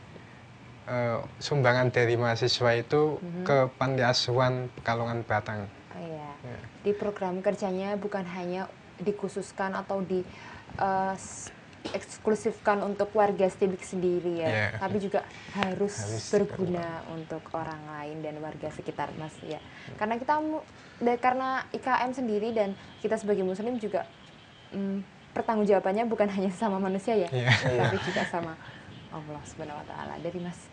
sumbangan dari mahasiswa itu ke Panti Asuhan Pekalongan Batang. Oh, iya. Di program kerjanya bukan hanya dikhususkan atau eksklusifkan untuk warga STIMIK sendiri ya, Yeah. tapi juga harus berguna untuk orang lain dan warga sekitar Mas ya. Karena karena IKM sendiri dan kita sebagai Muslim juga pertanggungjawabannya bukan hanya sama manusia ya, Yeah. tapi juga sama Allah Subhanahu Wa Taala. Dari Mas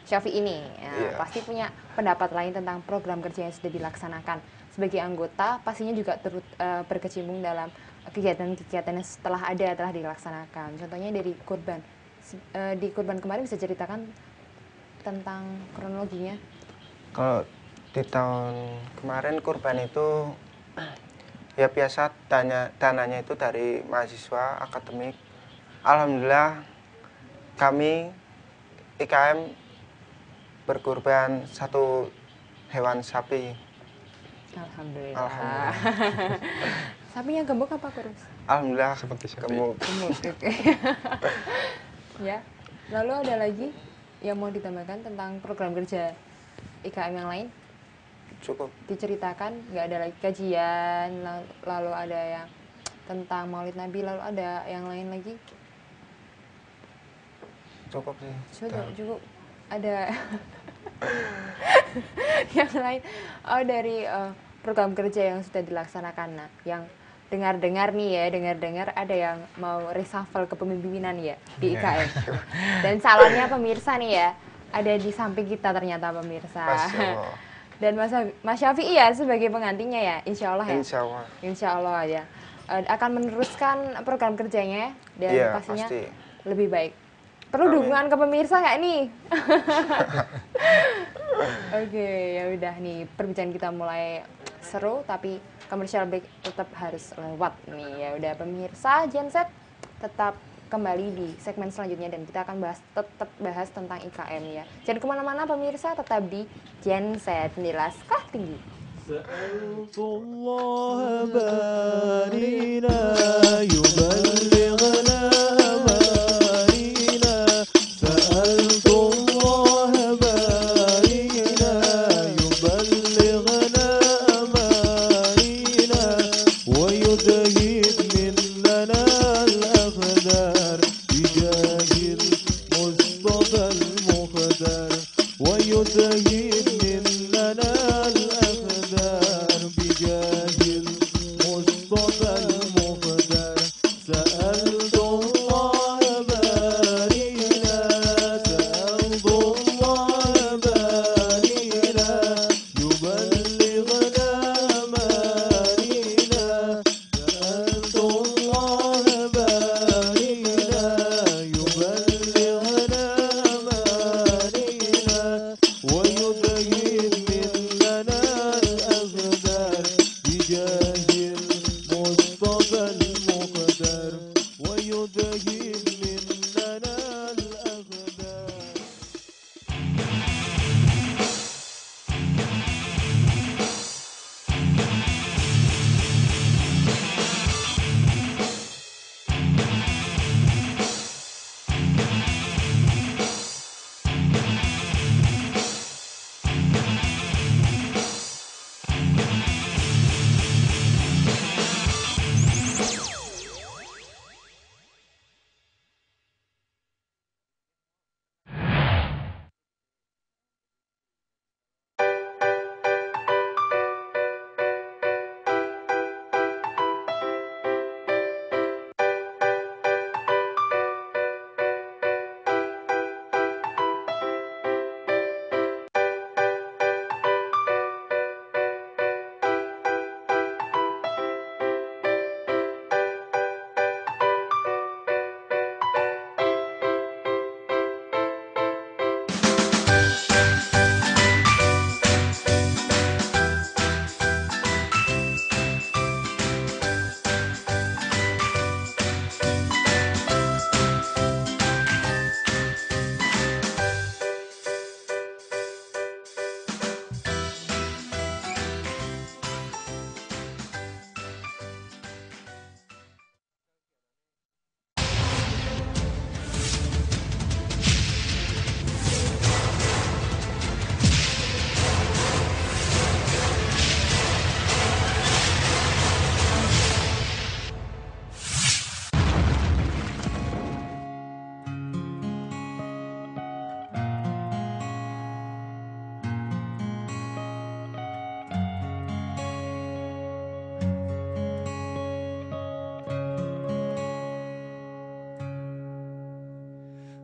Syafi'i ini Yeah. pasti punya pendapat lain tentang program kerja yang sudah dilaksanakan. Sebagai anggota pastinya juga turut berkecimpung dalam kegiatan-kegiatan yang telah dilaksanakan. Contohnya dari kurban. Di kurban kemarin bisa ceritakan tentang kronologinya? Kalau di tahun kemarin kurban itu ya biasa dananya itu dari mahasiswa akademik. Alhamdulillah kami IKM berkurban 1 hewan sapi. Alhamdulillah. Alhamdulillah. Sapinya gemuk apa kurus? Alhamdulillah seperti gemuk. Gemuk. Oke. Ya. Lalu ada lagi yang mau ditambahkan tentang program kerja IKM yang lain? Cukup. Diceritakan, nggak ada lagi kajian, lalu ada yang tentang Maulid Nabi, lalu ada yang lain lagi? Cukup sih. Cukup. Ada yang lain? Oh, dari program kerja yang sudah dilaksanakan. Nah, yang dengar-dengar nih ya, dengar-dengar ada yang mau reshuffle kepemimpinan ya di IKM. Dan calonnya pemirsa nih ya, ada di samping kita ternyata pemirsa. Dan Mas Syafi'i ya sebagai pengantinnya ya, insya Allah ya. Insya Allah ya. Akan meneruskan program kerjanya dan pastinya pasti lebih baik. Perlu dukungan ke pemirsa nggak nih? Oke, ya udah nih perbincangan kita mulai seru, tapi commercial break tetap harus lewat nih. Ya udah pemirsa Genset tetap kembali di segmen selanjutnya dan kita akan tetap bahas tentang IKM ya. Jangan kemana-mana pemirsa, tetap di Genset nilai sekolah tinggi. سألت الله بارينا يبلغنا أمانينا سألت الله بارينا يبلغنا أمانينا ويذهب مننا الأقدار بجاه المصطفى المختار ويذهب مننا بجاه المصطفى المختار سألت الله بارينا سألت الله بارينا يبلغنا أمانينا سألت الله بارينا يبلغنا أمانينا ويذهب مننا الأغدار بجاه المصطفى المختار ويذهب مننا الأغدار.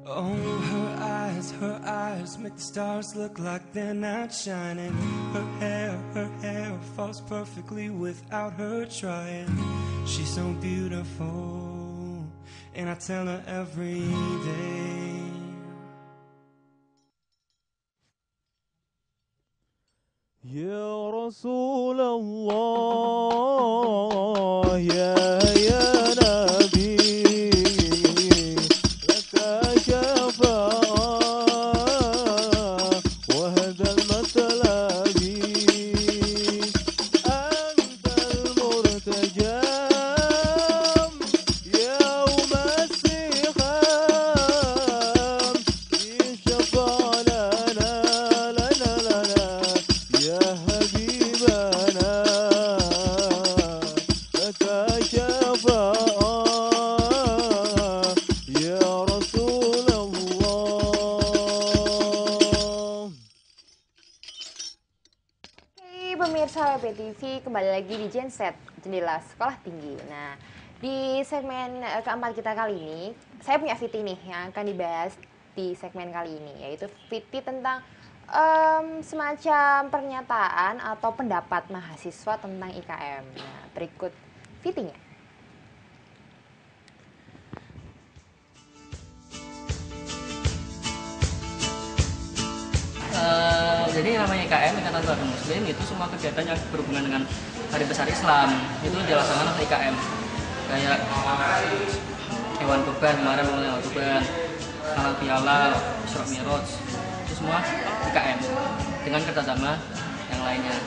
Oh, her eyes make the stars look like they're not shining. Her hair falls perfectly without her trying. She's so beautiful, and I tell her every day. يا رسول الله يا نبي لك شفاعة وهذا المطلب أنت المرتجى يوم السخاء TV, kembali lagi di Genset, Jendela Sekolah Tinggi. Nah, di segmen keempat kita kali ini, saya punya VT nih yang akan dibahas di segmen kali ini, yaitu VT tentang semacam pernyataan atau pendapat mahasiswa tentang IKM. Nah, berikut VT-nya. Jadi namanya IKM, Ikatan Keluarga Muslim, itu semua kegiatan yang berhubungan dengan hari besar Islam itu dilaksanakan oleh IKM. Kayak hewan kurban kemarin, hewan kurban, halal bihalal, Isra Mi'raj, itu semua IKM dengan kerjasama yang lainnya.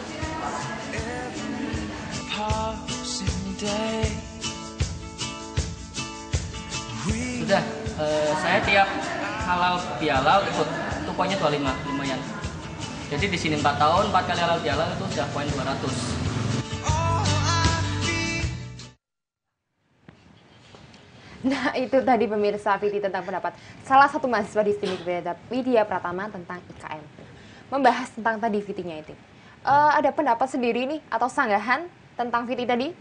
Sudah, saya tiap halal bihalal ikut, itu poinnya 25, lumayan. Jadi di sini 4 tahun, 4 kali halal bihalal itu sudah poin 200. Nah, itu tadi pemirsa VT tentang pendapat salah satu mahasiswa di STIMIK Widya Pratama tentang IKM. Membahas tentang tadi VT-nya itu. Ada pendapat sendiri nih atau sanggahan tentang VT tadi?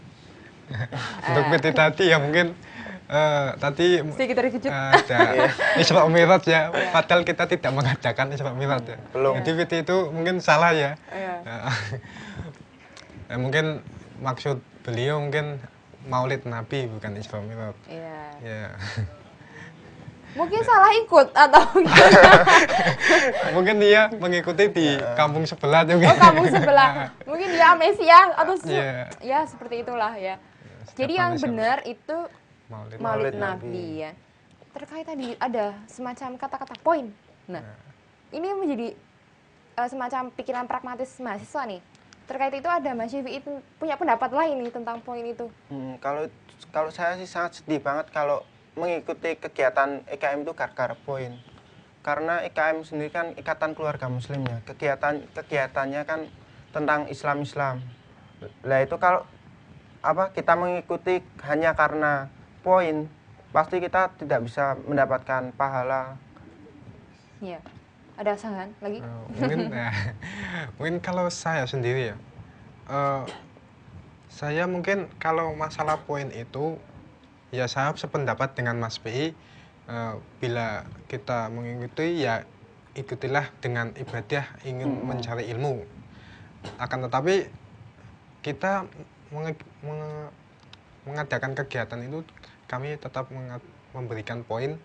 Untuk VT tadi ya mungkin tadi sedikit terkejut. Ada Isra Mi'raj ya, padahal kita tidak mengadakan Isra Mi'raj ya. Belum. Jadi VT itu mungkin salah ya. Iya. Mungkin maksud beliau mungkin Maulid Nabi bukan Isra Mi'raj. Iya. Ya. Mungkin salah ikut atau gimana? Mungkin dia mengikuti di kampung sebelah juga. Oh, kampung sebelah. Mungkin dia amnesia atau ya seperti itulah ya. Jadi yang benar itu Maulid Nabi ya. Terkait tadi ada semacam kata-kata poin. Nah, ini menjadi semacam pikiran pragmatis mahasiswa nih. Terkait itu ada Mas Syafi'i punya pendapat lain nih tentang poin itu. Kalau saya sih sangat sedih banget kalau mengikuti kegiatan IKM itu gara-gara poin. Karena IKM sendiri kan Ikatan Keluarga Muslim ya. Kegiatannya kan tentang Islam. Lah itu kalau kita mengikuti hanya karena poin, pasti kita tidak bisa mendapatkan pahala. Iya. Ada sanggahan lagi? Mungkin kalau saya sendiri ya, saya mungkin kalau masalah poin itu, ya saya sependapat dengan Mas PI, bila kita mengikuti ya ikutilah dengan ibadah ingin mencari ilmu. Akan tetapi kita mengadakan kegiatan itu kami tetap memberikan poin.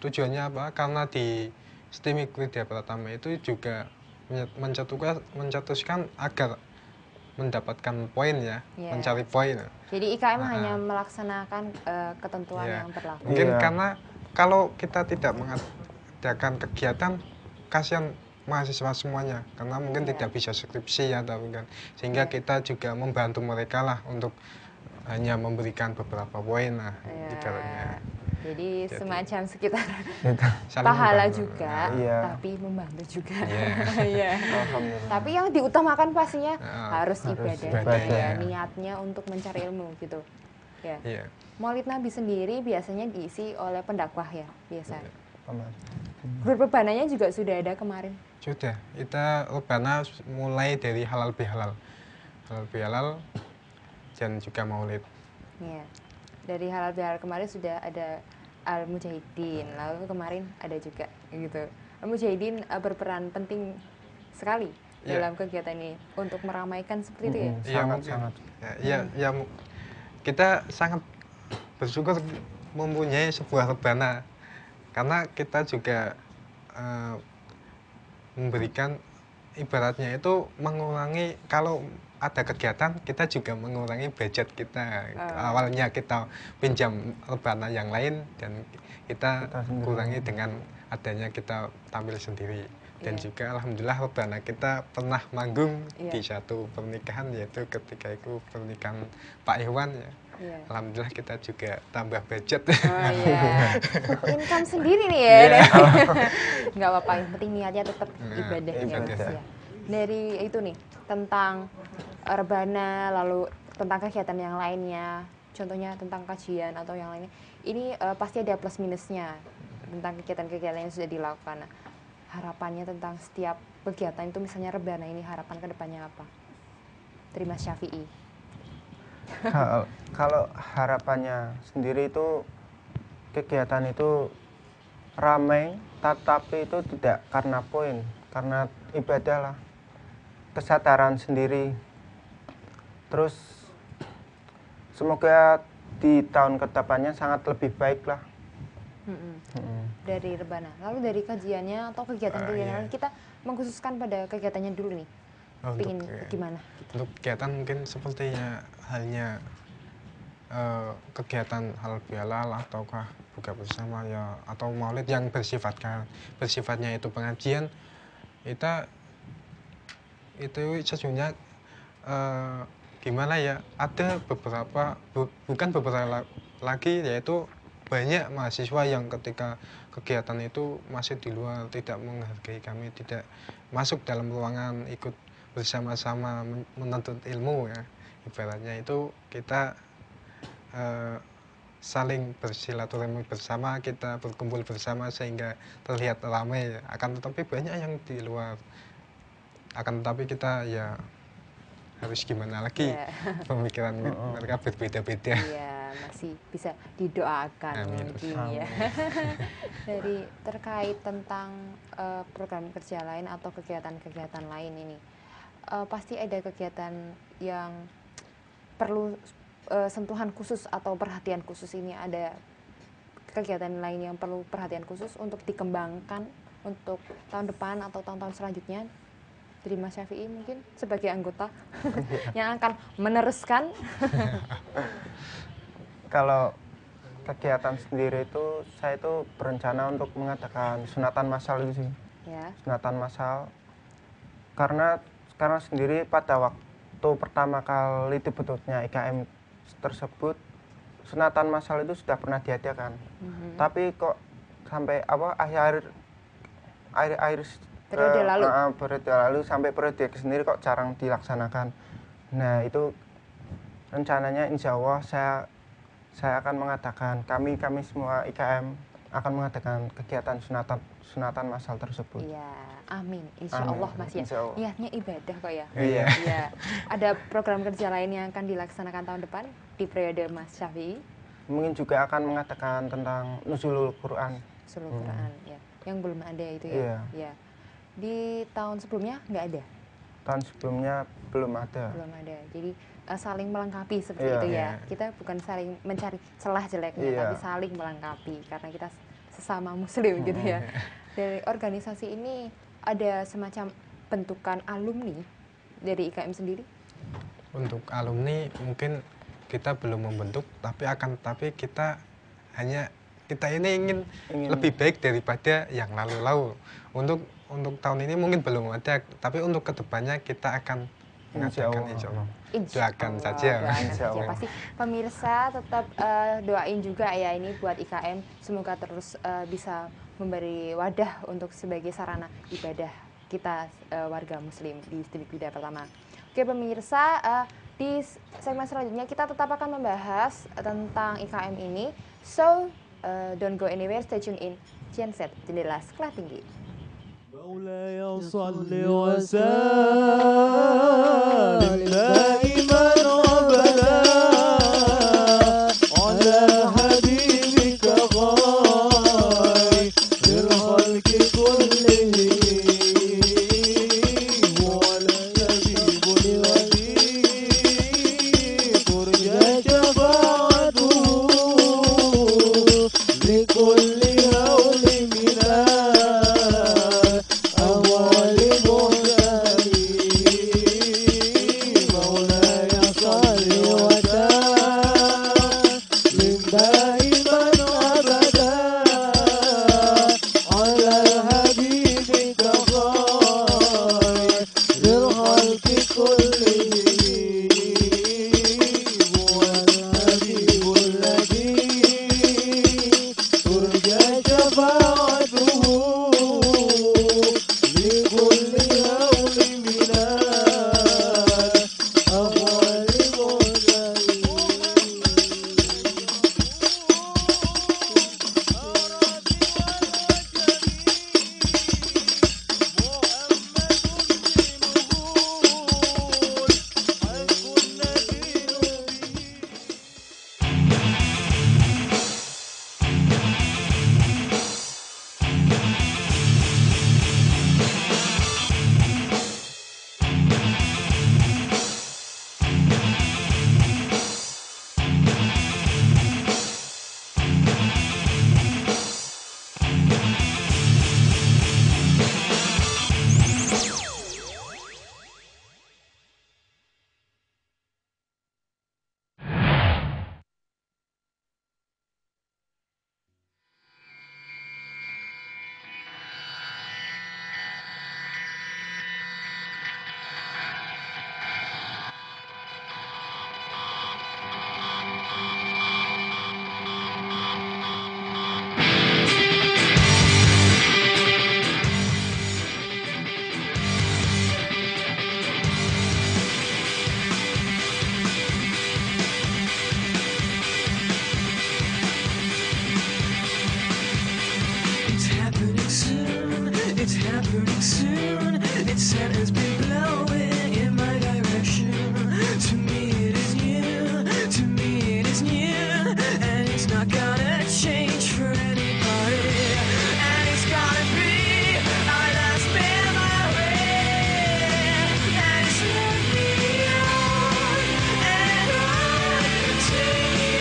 Tujuannya apa? Karena di STIMIK Widya Pratama itu juga mencetuskan agar mendapatkan poin ya, mencari poin. Jadi IKM hanya melaksanakan ketentuan yang berlaku. Mungkin karena kalau kita tidak mengadakan kegiatan, kasihan mahasiswa semuanya, karena mungkin tidak bisa skripsi atau mungkin sehingga kita juga membantu mereka lah untuk hanya memberikan beberapa poin lah ibaratnya. Jadi semacam sekitar pahala juga, tapi membantu juga. Tapi yang diutamakan pastinya harus ibadah ya, niatnya untuk mencari ilmu gitu. Ya. Maulid Nabi sendiri biasanya diisi oleh pendakwah ya biasanya. Berbebananya juga sudah ada kemarin. Sudah, kita rebana mulai dari halal bihalal, dan juga maulid. Iya. Dari halal bihalal kemarin sudah ada Al-Mujahidin, lalu kemarin ada juga gitu. Al-Mujahidin berperan penting sekali dalam kegiatan ini untuk meramaikan seperti itu ya. Sangat. Ya, kita sangat bersyukur mempunyai sebuah rebana karena kita juga memberikan ibaratnya itu mengurangi, kalau ada kegiatan kita juga mengurangi budget kita. Awalnya kita pinjam rebana yang lain dan kita kurangi dengan adanya kita tampil sendiri. Dan juga alhamdulillah rebana kita pernah manggung di satu pernikahan, yaitu ketika itu pernikahan Pak Iwan ya. Alhamdulillah kita juga tambah budget. Income sendiri nih ya. Nggak apa-apa, yang penting niatnya tetap ibadahnya. Dari itu nih tentang rebana, lalu tentang kegiatan yang lainnya, contohnya tentang kajian atau yang lainnya, ini pasti ada plus minusnya tentang kegiatan-kegiatan yang sudah dilakukan. Nah, harapannya tentang setiap kegiatan itu, misalnya rebana ini, harapan ke depannya apa? dari Mas Syafi'i? Kalau harapannya sendiri itu kegiatan itu ramai, tetapi itu tidak karena poin, karena ibadah lah, kesadaran sendiri. Terus semoga di tahun kedepannya sangat lebih baik lah. Dari Rebana. Lalu dari kajiannya atau kegiatan-kegiatan kita mengkhususkan pada kegiatannya dulu nih. Pingin gimana? Untuk kegiatan mungkin sepertinya halnya kegiatan halal bihalal ataukah buka bersama ya, atau maulid yang bersifatnya itu pengajian, itu sesungguhnya gimana ya, ada beberapa bukan beberapa lagi, yaitu banyak mahasiswa yang ketika kegiatan itu masih di luar, tidak menghargai kami, tidak masuk dalam ruangan ikut bersama-sama menuntut ilmu ya, ibaratnya itu kita saling bersilaturahmi bersama, kita berkumpul bersama sehingga terlihat ramai. Akan tetapi banyak yang di luar. Akan tetapi kita ya harus gimana lagi, pemikiran mereka berbeda-beda. Iya, masih bisa didoakan mungkin ya. Dari terkait tentang program kerja lain atau kegiatan-kegiatan lain ini, pasti ada kegiatan yang perlu sentuhan khusus atau perhatian khusus. Ini ada kegiatan lain yang perlu perhatian khusus untuk dikembangkan untuk tahun depan atau tahun-tahun selanjutnya dari Mas Syafi'i mungkin sebagai anggota yang akan meneruskan. Kalau kegiatan sendiri itu saya itu berencana untuk mengadakan sunatan massal itu sih. Ya. Sunatan massal karena sendiri pada waktu pertama kali dibentuknya IKM tersebut, sunatan massal itu sudah pernah diadakan. Tapi kok sampai akhir periode lalu sampai periode sendiri kok jarang dilaksanakan. Nah, itu rencananya insya Allah saya akan mengadakan, kami semua IKM akan mengadakan kegiatan sunatan massal tersebut. Iya, amin. Insya Allah Mas ya. Niatnya ibadah kok ya. Iya. Iya. Ada program kerja lain yang akan dilaksanakan tahun depan di periode Mas Syafi'i? Mungkin juga akan mengadakan tentang nuzulul Quran. Nuzulul Quran, ya. Yang belum ada itu ya. Iya. Ya. Di tahun sebelumnya nggak ada? Tahun sebelumnya belum ada. Belum ada. Jadi saling melengkapi seperti itu ya. Kita bukan saling mencari celah jeleknya, tapi saling melengkapi karena kita sesama muslim gitu ya. Dari organisasi ini ada semacam bentukan alumni dari IKM sendiri? Untuk alumni mungkin kita belum membentuk, tapi kita ini ingin lebih baik daripada yang lalu-lalu. Untuk tahun ini mungkin belum ada, tapi untuk kedepannya kita akan mengadakan insya Allah. Doakan saja. Pasti pemirsa tetap doain juga ya ini buat IKM, semoga terus bisa memberi wadah untuk sebagai sarana ibadah kita warga muslim di Stibik Widya Pertama. Oke pemirsa, di segmen selanjutnya kita tetap akan membahas tentang IKM ini. So, don't go anywhere, stay tune in Genset, Jendela Sekolah Tinggi. مولاي صل وسلم دائما ابدا على حبيبك خير الخلق كلهم هو الحبيب الغريب ترجى شفاعته لكل هول من أول مرسلين مولاي happening soon. Its scent has been blowing in my direction. To me it is new, to me it is new, and it's not gonna change for anybody. And it's gonna be our last memory, and it's led me on and on to you.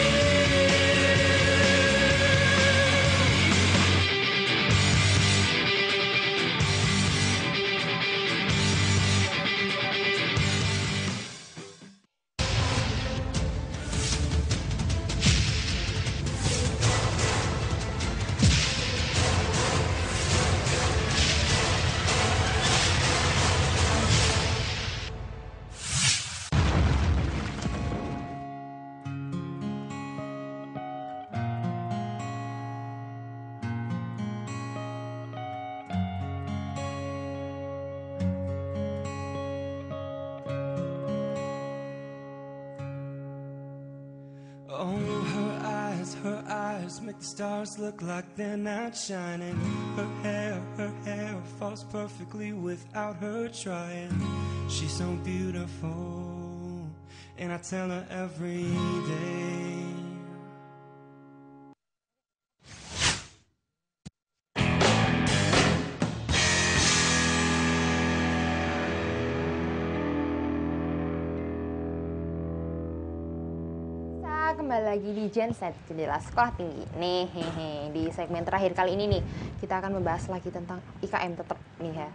Oh, her eyes make the stars look like they're not shining. Her hair falls perfectly without her trying. She's so beautiful, and I tell her every day. Kembali lagi di Genset Jendela Sekolah Tinggi. Nih, di segmen terakhir kali ini nih, kita akan membahas lagi tentang IKM tetap nih ya.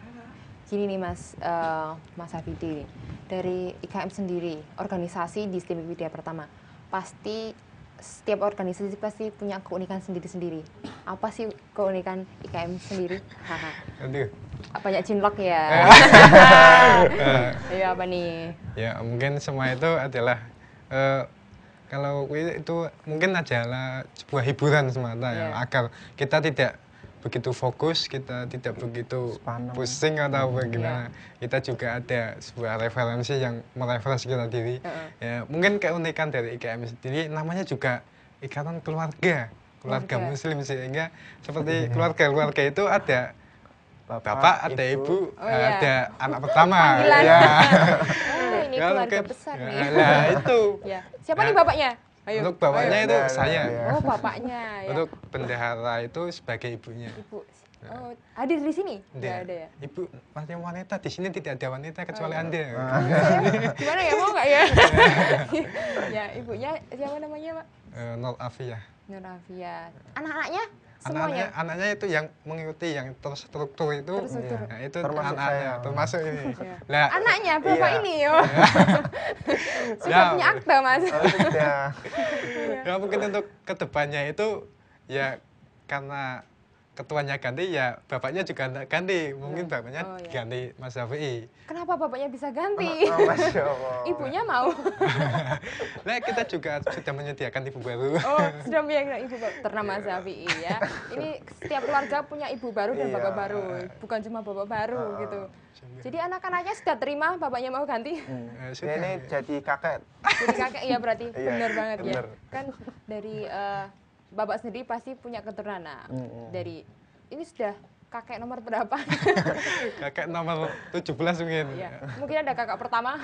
Gini nih Mas Hafidi, dari IKM sendiri, organisasi di STEM Widya Pertama, pasti setiap organisasi pasti punya keunikan sendiri-sendiri. Apa sih keunikan IKM sendiri? Aduh. Banyak cinlok ya. Iya apa nih? Ya mungkin semua itu adalah kalau itu mungkin adalah sebuah hiburan semata ya, agar kita tidak begitu fokus, kita tidak begitu pusing atau bagaimana. Kita juga ada sebuah referensi yang merefresh kita diri. Ya, mungkin keunikan dari IKM sendiri namanya juga ikatan keluarga Muslim, sehingga seperti keluarga itu ada bapak, ada ibu, ada anak pertama. Ya. Ini keluarga besar nih. Nah itu. Ya. Siapa nih bapaknya? Ayo. Untuk bapaknya itu saya. Oh bapaknya. Ya. Untuk bendahara itu sebagai ibunya. Ibu. Oh, hadir di sini? Tidak ada ya. Ibu masih wanita, di sini tidak ada wanita kecuali Anda. Gimana ya, mau nggak ya? Ya ibunya siapa namanya Pak? Nur Afiyah. Nur Afiyah. Anak-anaknya? Semuanya? Anaknya itu yang mengikuti yang terstruktur itu, nah, itu termasuk anaknya, termasuk ini. Nah, anaknya bapak ini yo. Sudah punya akta Mas. Ya mungkin untuk kedepannya itu ya karena ketuanya ganti ya bapaknya juga ganti, mungkin bapaknya ganti Mas Syafi'i. Kenapa bapaknya bisa ganti? Masya Allah. Ibunya mau. Nah kita juga sudah menyediakan ibu baru. Oh sudah menyediakan ibu baru ternama Syafi'i ya. Ini setiap keluarga punya ibu baru dan bapak baru, bukan cuma bapak baru gitu. Jadi anak-anaknya sudah terima bapaknya mau ganti. Ini jadi kakek. Jadi kakek ya berarti benar banget ya. Kan dari Bapak sendiri pasti punya keturunan. Dari ini sudah kakek nomor berapa? Kakek nomor 17 mungkin. Ya, mungkin ada kakak pertama.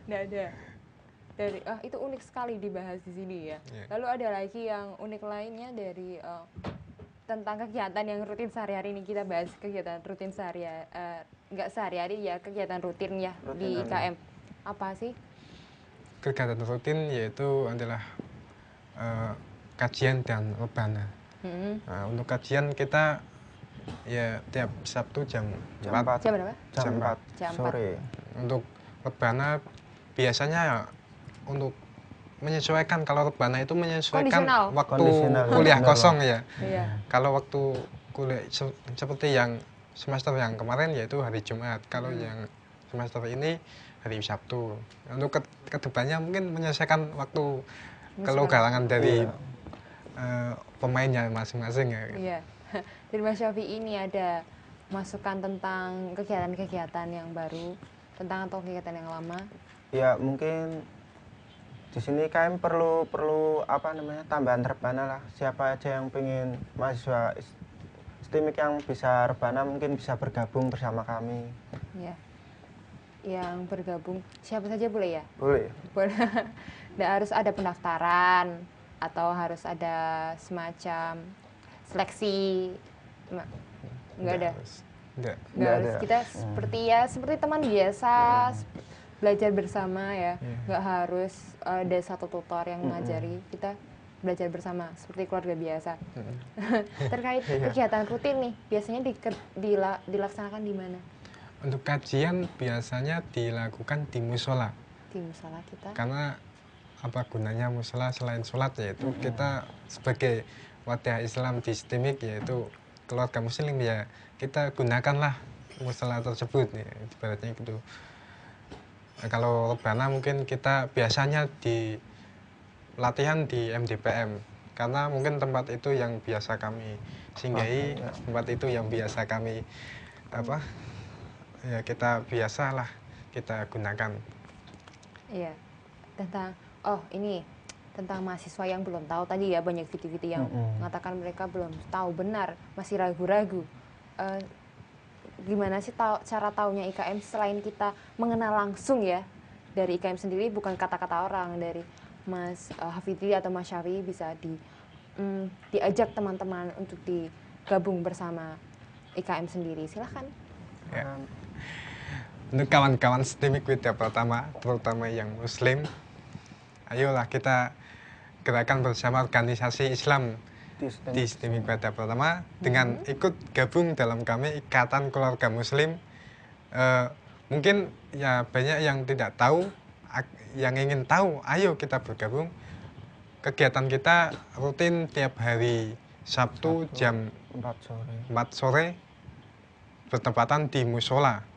Nggak ada. Dari itu unik sekali dibahas di sini ya. Lalu ada lagi yang unik lainnya dari tentang kegiatan yang rutin sehari-hari ini. Kita bahas kegiatan rutin sehari-hari, nggak sehari-hari ya, kegiatan rutin ya di IKM. Apa sih? Kegiatan rutin yaitu adalah kajian dan rebana. Nah, untuk kajian kita ya tiap Sabtu jam 4. Jam berapa? Jam 4 sore. Untuk rebana biasanya ya, untuk menyesuaikan, kalau rebana itu menyesuaikan waktu kuliah kosong ya. Kalau waktu kuliah seperti yang semester yang kemarin yaitu hari Jumat. Kalau yang semester ini hari Sabtu. Untuk kedepannya mungkin menyelesaikan waktu kalau galangan dari pemainnya masing-masing ya. Iya. Dari Mas Syafi'i ini ada masukan tentang kegiatan-kegiatan yang baru, tentang atau kegiatan yang lama? Ya mungkin di sini kalian perlu apa namanya tambahan rebana lah. Siapa aja yang pengen mahasiswa STIMIK yang bisa rebana mungkin bisa bergabung bersama kami. Ya. Yang bergabung siapa saja boleh ya? Boleh. Boleh. Nggak harus ada pendaftaran atau harus ada semacam seleksi. Enggak ada. Enggak Harus. ada. Kita seperti teman biasa belajar bersama ya. Nggak harus ada satu tutor yang mengajari. Kita belajar bersama seperti keluarga biasa. Terkait kegiatan rutin nih, biasanya dilaksanakan di mana? Untuk kajian biasanya dilakukan di musola. Di musola kita. Karena apa gunanya musola selain sholat, yaitu kita sebagai wadah Islam di STIMIK, yaitu keluarga muslim, ya kita gunakanlah musola tersebut ya, ibaratnya gitu. Kalau rebana mungkin kita biasanya di latihan di MDPM, karena mungkin tempat itu yang biasa kami singgahi, tempat itu yang biasa kami ya kita biasalah kita gunakan. Iya, tentang mahasiswa yang belum tahu tadi ya, banyak video-video yang mengatakan mereka belum tahu benar, masih ragu-ragu. Gimana sih cara taunya IKM selain kita mengenal langsung ya dari IKM sendiri, bukan kata-kata orang dari Mas Hafidri atau Mas Syafi'i, bisa diajak teman-teman untuk digabung bersama IKM sendiri. Silahkan. Ya. Untuk kawan-kawan STIMIK Widya Pratama, terutama yang muslim, ayolah kita gerakan bersama organisasi Islam di STIMIK Widya Pratama dengan ikut gabung dalam kami Ikatan Keluarga Muslim. Mungkin ya banyak yang tidak tahu, yang ingin tahu, ayo kita bergabung. Kegiatan kita rutin tiap hari Sabtu jam 4 sore bertepatan di musola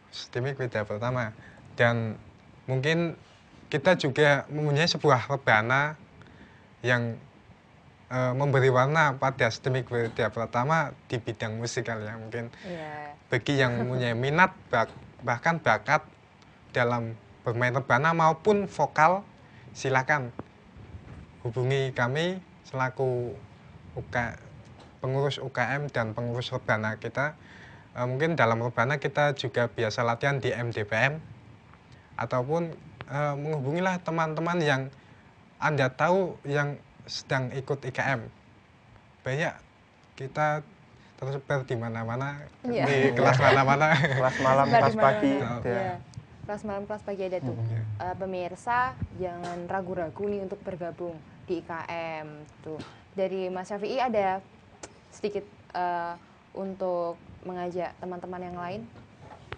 STIMIK Widya Pratama. Dan mungkin kita juga mempunyai sebuah rebana yang memberi warna pada STIMIK Widya Pratama di bidang musikal ya. Mungkin bagi yang mempunyai minat bahkan bakat dalam bermain rebana maupun vokal, silakan hubungi kami selaku pengurus UKM dan pengurus rebana kita. Mungkin dalam rebana kita juga biasa latihan di MDPM, ataupun menghubungilah teman-teman yang Anda tahu yang sedang ikut IKM. Banyak kita tersebar di mana-mana, di kelas mana-mana. Kelas malam, kelas pagi. Kelas malam, kelas pagi ada tuh. Pemirsa jangan ragu-ragu nih untuk bergabung di IKM tuh. Dari Mas Syafi'i ada sedikit untuk mengajak teman-teman yang lain?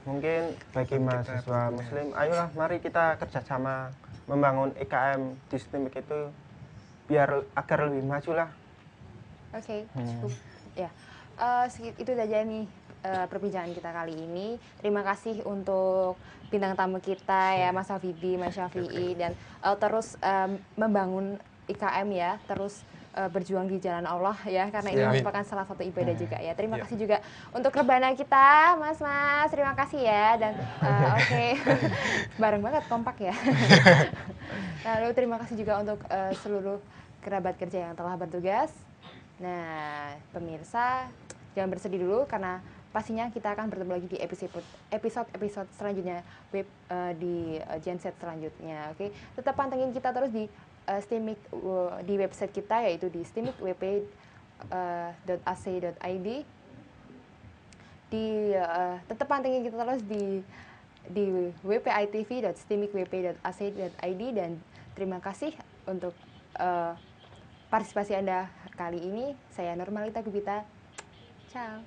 Mungkin bagi mahasiswa muslim, ayolah mari kita kerjasama membangun IKM di STIMIK itu agar lebih maju lah. Oke, cukup. Ya, itu saja nih perbincangan kita kali ini. Terima kasih untuk bintang tamu kita ya, Mas Hafidri, Mas Syafi'i, dan terus membangun IKM ya, terus berjuang di jalan Allah ya, karena ini merupakan salah satu ibadah juga ya. Terima kasih juga untuk rebana kita, Mas, terima kasih ya. Dan oke, bareng banget, kompak ya. Lalu terima kasih juga untuk seluruh kerabat kerja yang telah bertugas. Nah, pemirsa jangan bersedih dulu, karena pastinya kita akan bertemu lagi di episode selanjutnya di Genset selanjutnya. Oke, tetap pantengin kita terus di STIMIK di website kita, yaitu di stimicwp.ac.id. Tetap pantengin kita terus di wpitv.stimicwp.ac.id. Dan terima kasih untuk partisipasi Anda kali ini. Saya Normalita Gubita. Ciao.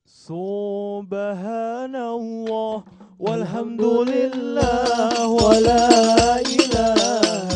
Subhanallah walhamdulillah wa la ilaha